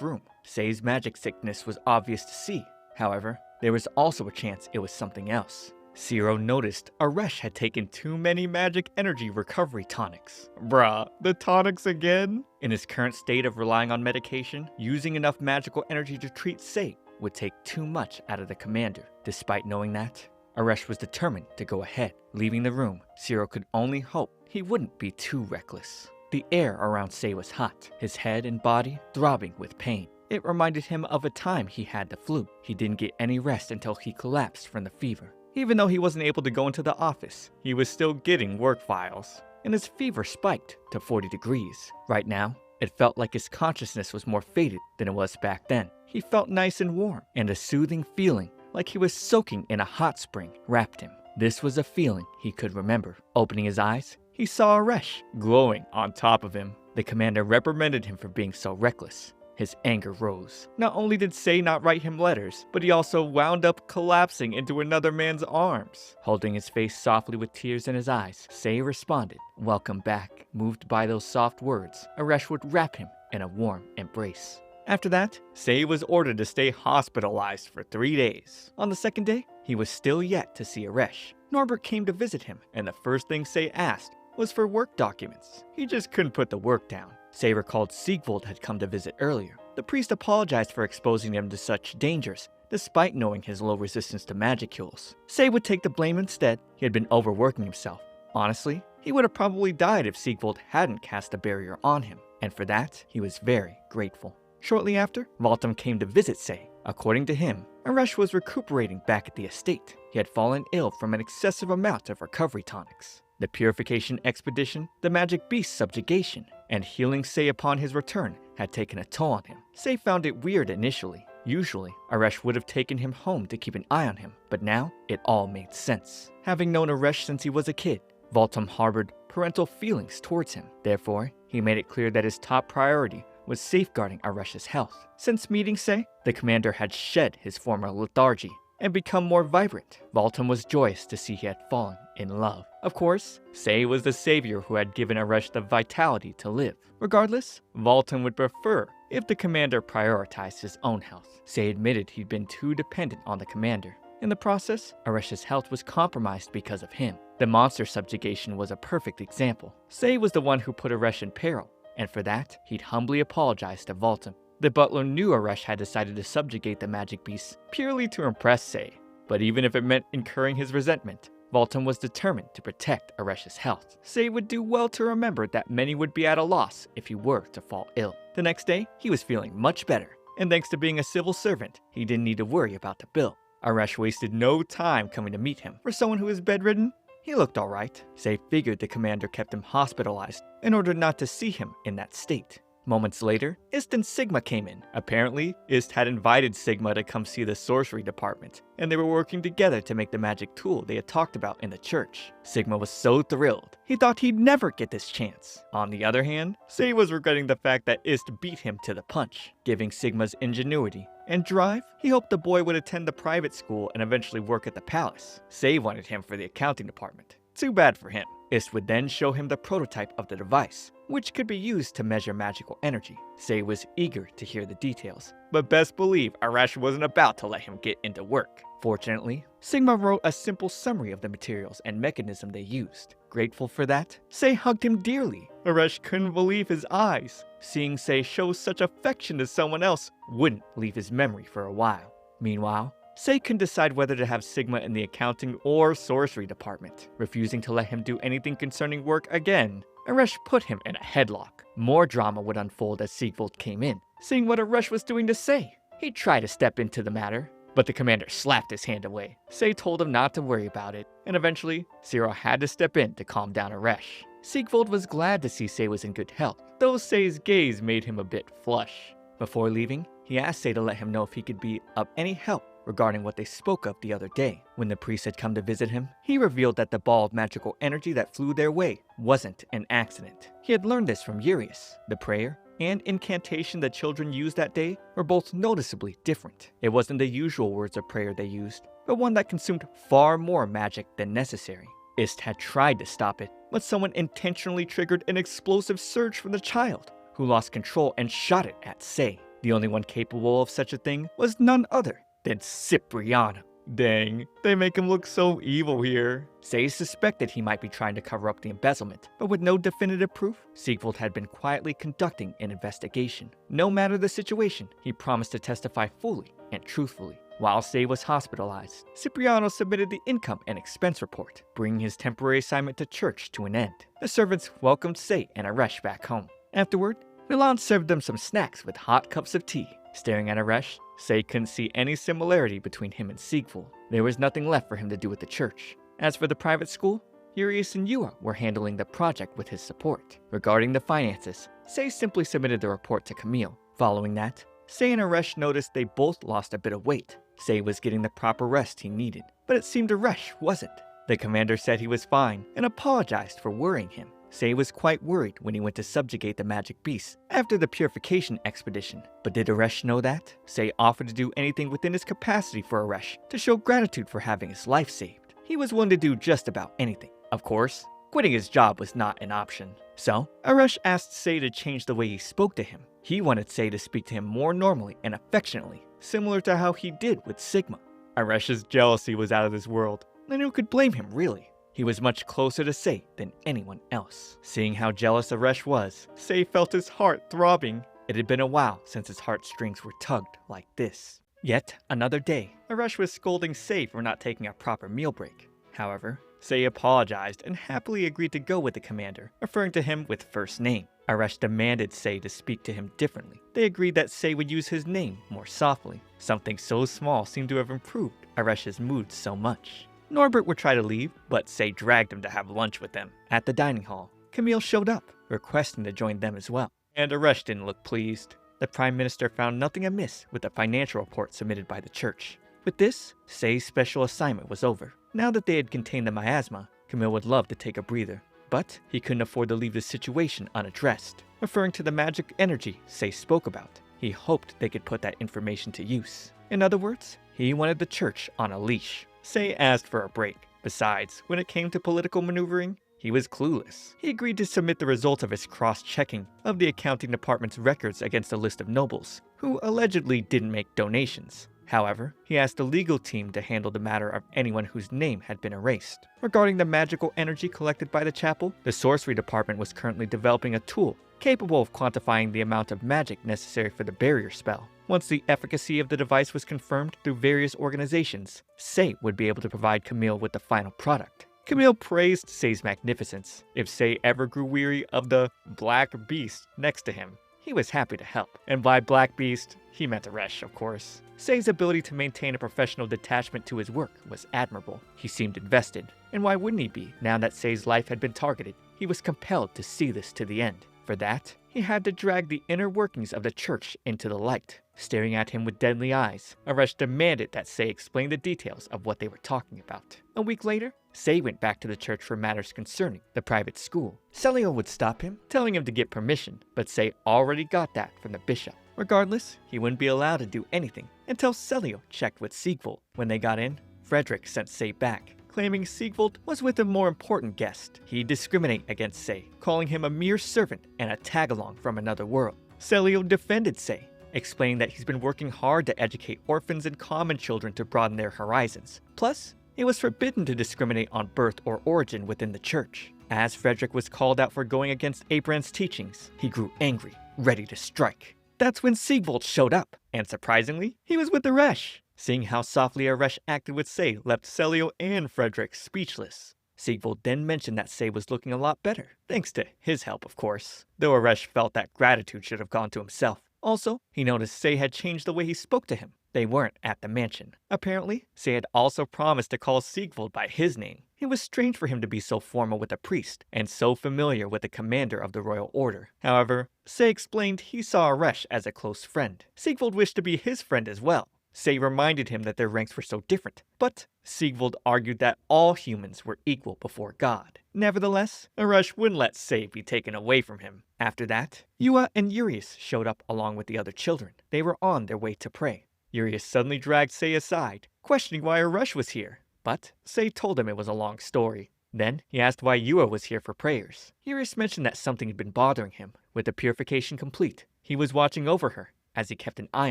room. Sei's magic sickness was obvious to see. However, there was also a chance it was something else. Ciro noticed Aresh had taken too many magic energy recovery tonics. Bruh, the tonics again? In his current state of relying on medication, using enough magical energy to treat Sei would take too much out of the commander. Despite knowing that, Aresh was determined to go ahead. Leaving the room, Ciro could only hope he wouldn't be too reckless. The air around Sei was hot, his head and body throbbing with pain. It reminded him of a time he had the flu. He didn't get any rest until he collapsed from the fever. Even though he wasn't able to go into the office, he was still getting work files. and his fever spiked to 40 degrees. Right now, it felt like his consciousness was more faded than it was back then. He felt nice and warm, and a soothing feeling like he was soaking in a hot spring wrapped him. This was a feeling he could remember. Opening his eyes, he saw Aresh glowing on top of him. The commander reprimanded him for being so reckless. His anger rose. Not only did Sei not write him letters, but he also wound up collapsing into another man's arms. Holding his face softly with tears in his eyes, Sei responded, "Welcome back." Moved by those soft words, Aresh would wrap him in a warm embrace. After that, Sei was ordered to stay hospitalized for 3 days. On the second day, he was still yet to see Aresh. Norbert came to visit him, and the first thing Sei asked was for work documents. He just couldn't put the work down. Sei recalled Sigvald had come to visit earlier. The priest apologized for exposing him to such dangers, despite knowing his low resistance to magicules. Sei would take the blame instead. He had been overworking himself. Honestly, he would have probably died if Sigvald hadn't cast a barrier on him, and for that, he was very grateful. Shortly after, Valtam came to visit Sei. According to him, Aresh was recuperating back at the estate. He had fallen ill from an excessive amount of recovery tonics. The purification expedition, the magic beast subjugation, and healing Sei upon his return had taken a toll on him. Sei found it weird initially. Usually, Aresh would have taken him home to keep an eye on him, but now it all made sense. Having known Aresh since he was a kid, Valtam harbored parental feelings towards him. Therefore, he made it clear that his top priority was safeguarding Aresh's health. Since meeting Sei, the commander had shed his former lethargy and become more vibrant. Valtam was joyous to see he had fallen in love. Of course, Sei was the savior who had given Aresh the vitality to live. Regardless, Valtam would prefer if the commander prioritized his own health. Sei admitted he'd been too dependent on the commander. In the process, Aresh's health was compromised because of him. The monster subjugation was a perfect example. Sei was the one who put Aresh in peril, and for that, he'd humbly apologized to Valtam. The butler knew Aresh had decided to subjugate the magic beasts purely to impress Sei, but even if it meant incurring his resentment, Valtam was determined to protect Aresh's health. Sei would do well to remember that many would be at a loss if he were to fall ill. The next day, he was feeling much better, and thanks to being a civil servant, he didn't need to worry about the bill. Aresh wasted no time coming to meet him. For someone who is bedridden, he looked alright. Sei figured the commander kept him hospitalized in order not to see him in that state. Moments later, Ist and Sigma came in. Apparently, Ist had invited Sigma to come see the sorcery department, and they were working together to make the magic tool they had talked about in the church. Sigma was so thrilled. He thought he'd never get this chance. On the other hand, Sei was regretting the fact that Ist beat him to the punch. Giving Sigma's ingenuity and drive, he hoped the boy would attend the private school and eventually work at the palace. Sei wanted him for the accounting department. Too bad for him. Ist would then show him the prototype of the device, which could be used to measure magical energy. Sei was eager to hear the details, but best believe Aresh wasn't about to let him get into work. Fortunately, Sigma wrote a simple summary of the materials and mechanism they used. Grateful for that, Sei hugged him dearly. Aresh couldn't believe his eyes. Seeing Sei show such affection to someone else wouldn't leave his memory for a while. Meanwhile, Sei couldn't decide whether to have Sigma in the accounting or sorcery department. Refusing to let him do anything concerning work again, Aresh put him in a headlock. More drama would unfold as Sigvald came in, seeing what Aresh was doing to Sei. He tried to step into the matter, but the commander slapped his hand away. Sei told him not to worry about it, and eventually, Cyril had to step in to calm down Aresh. Sigvald was glad to see Sei was in good health, though Sei's gaze made him a bit flush. Before leaving, he asked Sei to let him know if he could be of any help regarding what they spoke of the other day. When the priest had come to visit him, he revealed that the ball of magical energy that flew their way wasn't an accident. He had learned this from Urius. The prayer and incantation the children used that day were both noticeably different. It wasn't the usual words of prayer they used, but one that consumed far more magic than necessary. Ist had tried to stop it, but someone intentionally triggered an explosive surge from the child, who lost control and shot it at Sei. The only one capable of such a thing was none other than Cipriano. Dang, they make him look so evil here. Sei suspected he might be trying to cover up the embezzlement, but with no definitive proof, Sigvald had been quietly conducting an investigation. No matter the situation, he promised to testify fully and truthfully. While Sei was hospitalized, Cipriano submitted the income and expense report, bringing his temporary assignment to church to an end. The servants welcomed Sei and Aresh back home. Afterward, Milan served them some snacks with hot cups of tea. Staring at Aresh, Sei couldn't see any similarity between him and Sigvald. There was nothing left for him to do at the church. As for the private school, Urias and Yua were handling the project with his support. Regarding the finances, Sei simply submitted the report to Camille. Following that, Sei and Aresh noticed they both lost a bit of weight. Sei was getting the proper rest he needed, but it seemed Aresh wasn't. The commander said he was fine and apologized for worrying him. Sei was quite worried when he went to subjugate the magic beast after the purification expedition. But did Aresh know that? Sei offered to do anything within his capacity for Aresh to show gratitude for having his life saved. He was willing to do just about anything. Of course, quitting his job was not an option. So, Aresh asked Sei to change the way he spoke to him. He wanted Sei to speak to him more normally and affectionately, similar to how he did with Sigma. Aresh's jealousy was out of this world, and who could blame him really? He was much closer to Sei than anyone else. Seeing how jealous Aresh was, Sei felt his heart throbbing. It had been a while since his heartstrings were tugged like this. Yet another day, Aresh was scolding Sei for not taking a proper meal break. However, Sei apologized and happily agreed to go with the commander, referring to him with first name. Aresh demanded Sei to speak to him differently. They agreed that Sei would use his name more softly. Something so small seemed to have improved Aresh's mood so much. Norbert would try to leave, but Sei dragged him to have lunch with them. At the dining hall, Camille showed up, requesting to join them as well. And Aresh didn't look pleased. The Prime Minister found nothing amiss with the financial report submitted by the church. With this, Sei's special assignment was over. Now that they had contained the miasma, Camille would love to take a breather. But he couldn't afford to leave the situation unaddressed. Referring to the magic energy Sei spoke about, he hoped they could put that information to use. In other words, he wanted the church on a leash. Sei asked for a break. Besides, when it came to political maneuvering, he was clueless. He agreed to submit the results of his cross-checking of the accounting department's records against a list of nobles, who allegedly didn't make donations. However, he asked the legal team to handle the matter of anyone whose name had been erased. Regarding the magical energy collected by the chapel, the sorcery department was currently developing a tool capable of quantifying the amount of magic necessary for the barrier spell. Once the efficacy of the device was confirmed through various organizations, Sei would be able to provide Camille with the final product. Camille praised Sei's magnificence. If Sei ever grew weary of the Black Beast next to him, he was happy to help. And by Black Beast, he meant Aresh, of course. Sei's ability to maintain a professional detachment to his work was admirable. He seemed invested. And why wouldn't he be? Now that Sei's life had been targeted, he was compelled to see this to the end. For that, he had to drag the inner workings of the church into the light. Staring at him with deadly eyes, Aresh demanded that Sei explain the details of what they were talking about. A week later, Sei went back to the church for matters concerning the private school. Celio would stop him, telling him to get permission, but Sei already got that from the bishop. Regardless, he wouldn't be allowed to do anything until Celio checked with Siegwald. When they got in, Frederick sent Sei back, claiming Siegwald was with a more important guest. He'd discriminate against Sei, calling him a mere servant and a tag-along from another world. Celio defended Sei, explaining that he's been working hard to educate orphans and common children to broaden their horizons. Plus, it was forbidden to discriminate on birth or origin within the church. As Frederick was called out for going against Abrand's teachings, he grew angry, ready to strike. That's when Siegwald showed up, and surprisingly, he was with Aresh. Seeing how softly Aresh acted with Sei left Celio and Frederick speechless. Siegwald then mentioned that Sei was looking a lot better, thanks to his help, of course, though Aresh felt that gratitude should have gone to himself. Also, he noticed Sei had changed the way he spoke to him. They weren't at the mansion. Apparently, Sei had also promised to call Siegwald by his name. It was strange for him to be so formal with a priest, and so familiar with the commander of the royal order. However, Sei explained he saw Aresh as a close friend. Siegwald wished to be his friend as well. Sei reminded him that their ranks were so different, but Siegwald argued that all humans were equal before God. Nevertheless, Aresh wouldn't let Sei be taken away from him. After that, Yua and Urias showed up along with the other children. They were on their way to pray. Urias suddenly dragged Sei aside, questioning why Aresh was here. But Sei told him it was a long story. Then he asked why Yua was here for prayers. Urias mentioned that something had been bothering him. With the purification complete, he was watching over her as he kept an eye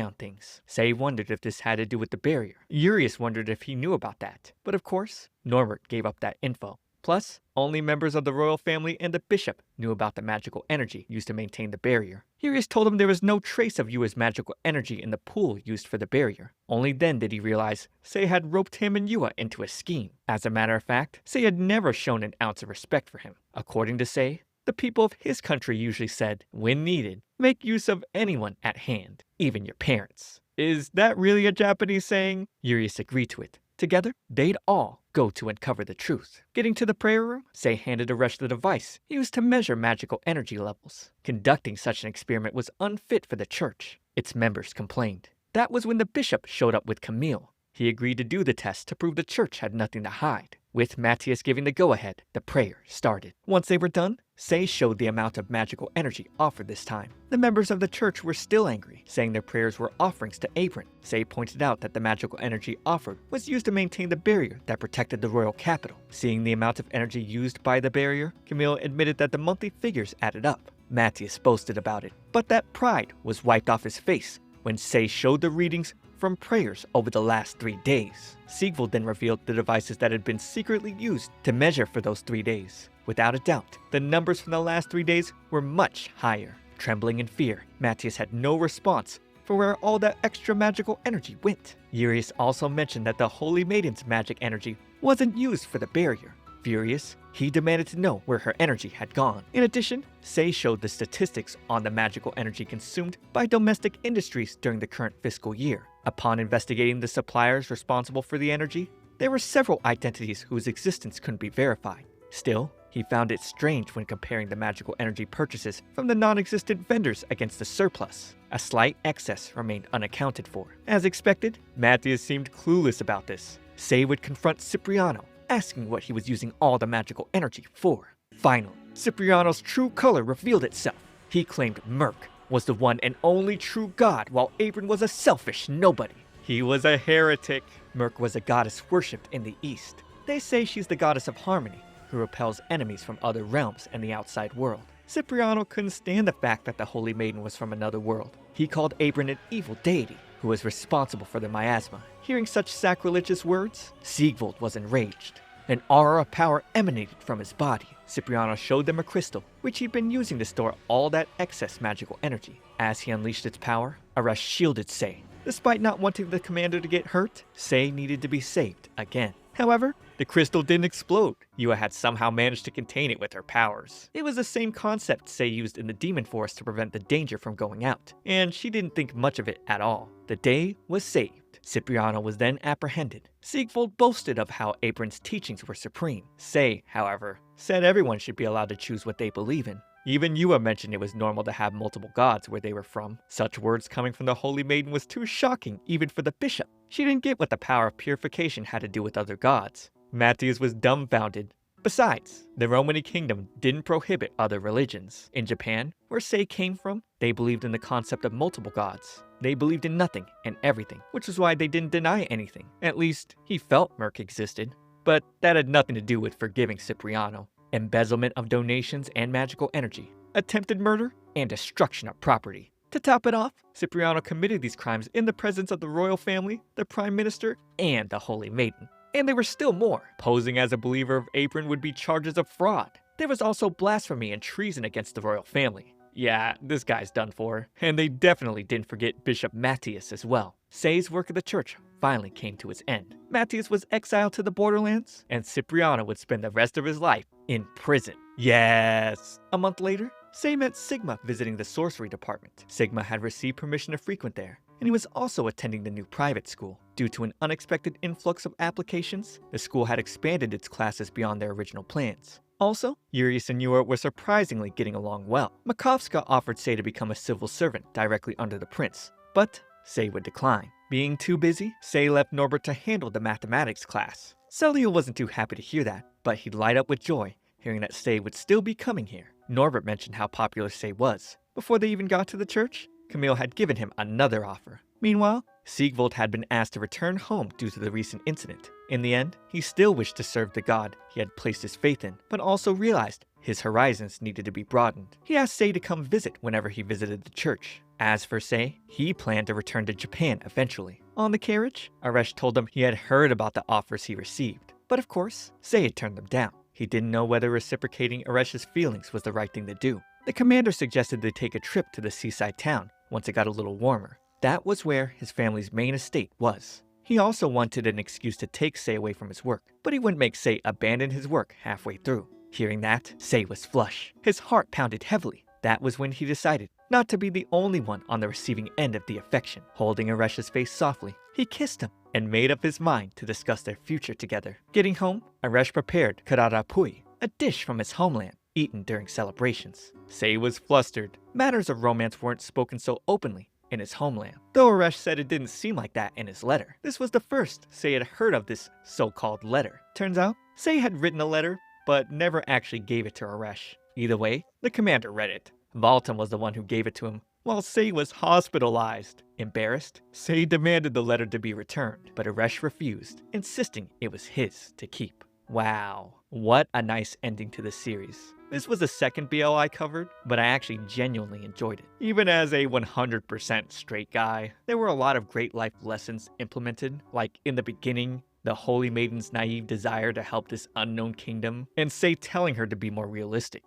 on things. Sei wondered if this had to do with the barrier. Urias wondered if he knew about that. But of course, Norbert gave up that info. Plus, only members of the royal family and the bishop knew about the magical energy used to maintain the barrier. Urias told him there was no trace of Yua's magical energy in the pool used for the barrier. Only then did he realize Sei had roped him and Yua into a scheme. As a matter of fact, Sei had never shown an ounce of respect for him. According to Sei, the people of his country usually said, when needed, make use of anyone at hand, even your parents. Is that really a Japanese saying? Urias agreed to it. Together, they'd all go to uncover the truth. Getting to the prayer room, Sei handed Aresh the device used to measure magical energy levels. Conducting such an experiment was unfit for the church. Its members complained. That was when the bishop showed up with Camille. He agreed to do the test to prove the church had nothing to hide. With Matthias giving the go-ahead, the prayer started. Once they were done, Sei showed the amount of magical energy offered this time. The members of the church were still angry, saying their prayers were offerings to Abram. Sei pointed out that the magical energy offered was used to maintain the barrier that protected the royal capital. Seeing the amount of energy used by the barrier, Camille admitted that the monthly figures added up. Matthias boasted about it, but that pride was wiped off his face when Sei showed the readings from prayers over the last 3 days. Sigvald then revealed the devices that had been secretly used to measure for those 3 days. Without a doubt, the numbers from the last 3 days were much higher. Trembling in fear, Matthias had no response for where all that extra magical energy went. Urius also mentioned that the Holy Maiden's magic energy wasn't used for the barrier. Furious, he demanded to know where her energy had gone. In addition, Sei showed the statistics on the magical energy consumed by domestic industries during the current fiscal year. Upon investigating the suppliers responsible for the energy, there were several identities whose existence couldn't be verified. Still, he found it strange when comparing the magical energy purchases from the non-existent vendors against the surplus. A slight excess remained unaccounted for. As expected, Matthias seemed clueless about this. Sei would confront Cipriano, asking what he was using all the magical energy for. Finally, Cipriano's true color revealed itself. He claimed Merc was the one and only true god, while Abram was a selfish nobody. He was a heretic. Merc was a goddess worshipped in the East. They say she's the goddess of harmony, who repels enemies from other realms and the outside world. Cipriano couldn't stand the fact that the Holy Maiden was from another world. He called Abram an evil deity, who was responsible for the miasma. Hearing such sacrilegious words, Sigvald was enraged. An aura of power emanated from his body. Cipriano showed them a crystal, which he'd been using to store all that excess magical energy. As he unleashed its power, Aresh shielded Sei. Despite not wanting the commander to get hurt, Sei needed to be saved again. However, the crystal didn't explode. Yua had somehow managed to contain it with her powers. It was the same concept Sei used in the demon forest to prevent the danger from going out, and she didn't think much of it at all. The day was saved. Cipriano was then apprehended. Sigvald boasted of how Abram's teachings were supreme. Sei, however, said everyone should be allowed to choose what they believe in. Even Yua mentioned it was normal to have multiple gods where they were from. Such words coming from the Holy Maiden was too shocking even for the bishop. She didn't get what the power of purification had to do with other gods. Matthias was dumbfounded. Besides, the Roman kingdom didn't prohibit other religions. In Japan, where Sei came from, they believed in the concept of multiple gods. They believed in nothing and everything, which is why they didn't deny anything. At least, he felt Merc existed. But that had nothing to do with forgiving Cipriano. Embezzlement of donations and magical energy, attempted murder, and destruction of property. To top it off, Cipriano committed these crimes in the presence of the royal family, the prime minister, and the Holy Maiden. And there were still more. Posing as a believer of Abram would be charges of fraud. There was also blasphemy and treason against the royal family. Yeah, this guy's done for. And they definitely didn't forget Bishop Matthias as well. Sei's work at the church finally came to its end. Matthias was exiled to the borderlands, and Cipriano would spend the rest of his life in prison. Yes! A month later, Sei met Sigma visiting the sorcery department. Sigma had received permission to frequent there, and he was also attending the new private school. Due to an unexpected influx of applications, the school had expanded its classes beyond their original plans. Also, Urius and Yura were surprisingly getting along well. Makovska offered Sei to become a civil servant directly under the prince, but Sei would decline. Being too busy, Sei left Norbert to handle the mathematics class. Celio wasn't too happy to hear that, but he'd light up with joy hearing that Sei would still be coming here. Norbert mentioned how popular Sei was. Before they even got to the church, Camille had given him another offer. Meanwhile, Sigvald had been asked to return home due to the recent incident. In the end, he still wished to serve the god he had placed his faith in, but also realized his horizons needed to be broadened. He asked Sei to come visit whenever he visited the church. As for Sei, he planned to return to Japan eventually. On the carriage, Aresh told him he had heard about the offers he received, but of course, Sei had turned them down. He didn't know whether reciprocating Aresh's feelings was the right thing to do. The commander suggested they take a trip to the seaside town once it got a little warmer. That was where his family's main estate was. He also wanted an excuse to take Sei away from his work, but he wouldn't make Sei abandon his work halfway through. Hearing that, Sei was flush. His heart pounded heavily. That was when he decided not to be the only one on the receiving end of the affection. Holding Aresh's face softly, he kissed him and made up his mind to discuss their future together. Getting home, Aresh prepared kararapui, a dish from his homeland, eaten during celebrations. Sei was flustered. Matters of romance weren't spoken so openly in his homeland, though Aresh said it didn't seem like that in his letter. This was the first Sei had heard of this so-called letter. Turns out, Sei had written a letter, but never actually gave it to Aresh. Either way, the commander read it. Valtam was the one who gave it to him, while Sei was hospitalized. Embarrassed, Sei demanded the letter to be returned, but Aresh refused, insisting it was his to keep. Wow, what a nice ending to this series. This was the second BL I covered, but I actually genuinely enjoyed it. Even as a 100% straight guy, there were a lot of great life lessons implemented, like in the beginning, the Holy Maiden's naive desire to help this unknown kingdom, and Sei telling her to be more realistic.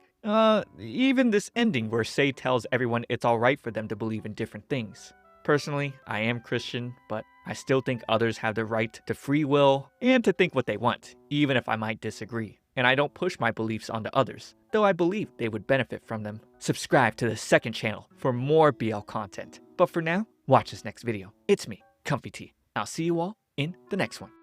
Even this ending where Sei tells everyone it's alright for them to believe in different things. Personally, I am Christian, but I still think others have the right to free will and to think what they want, even if I might disagree. And I don't push my beliefs onto others, though I believe they would benefit from them. Subscribe to the second channel for more BL content. But for now, watch this next video. It's me, Comfy T. I'll see you all in the next one.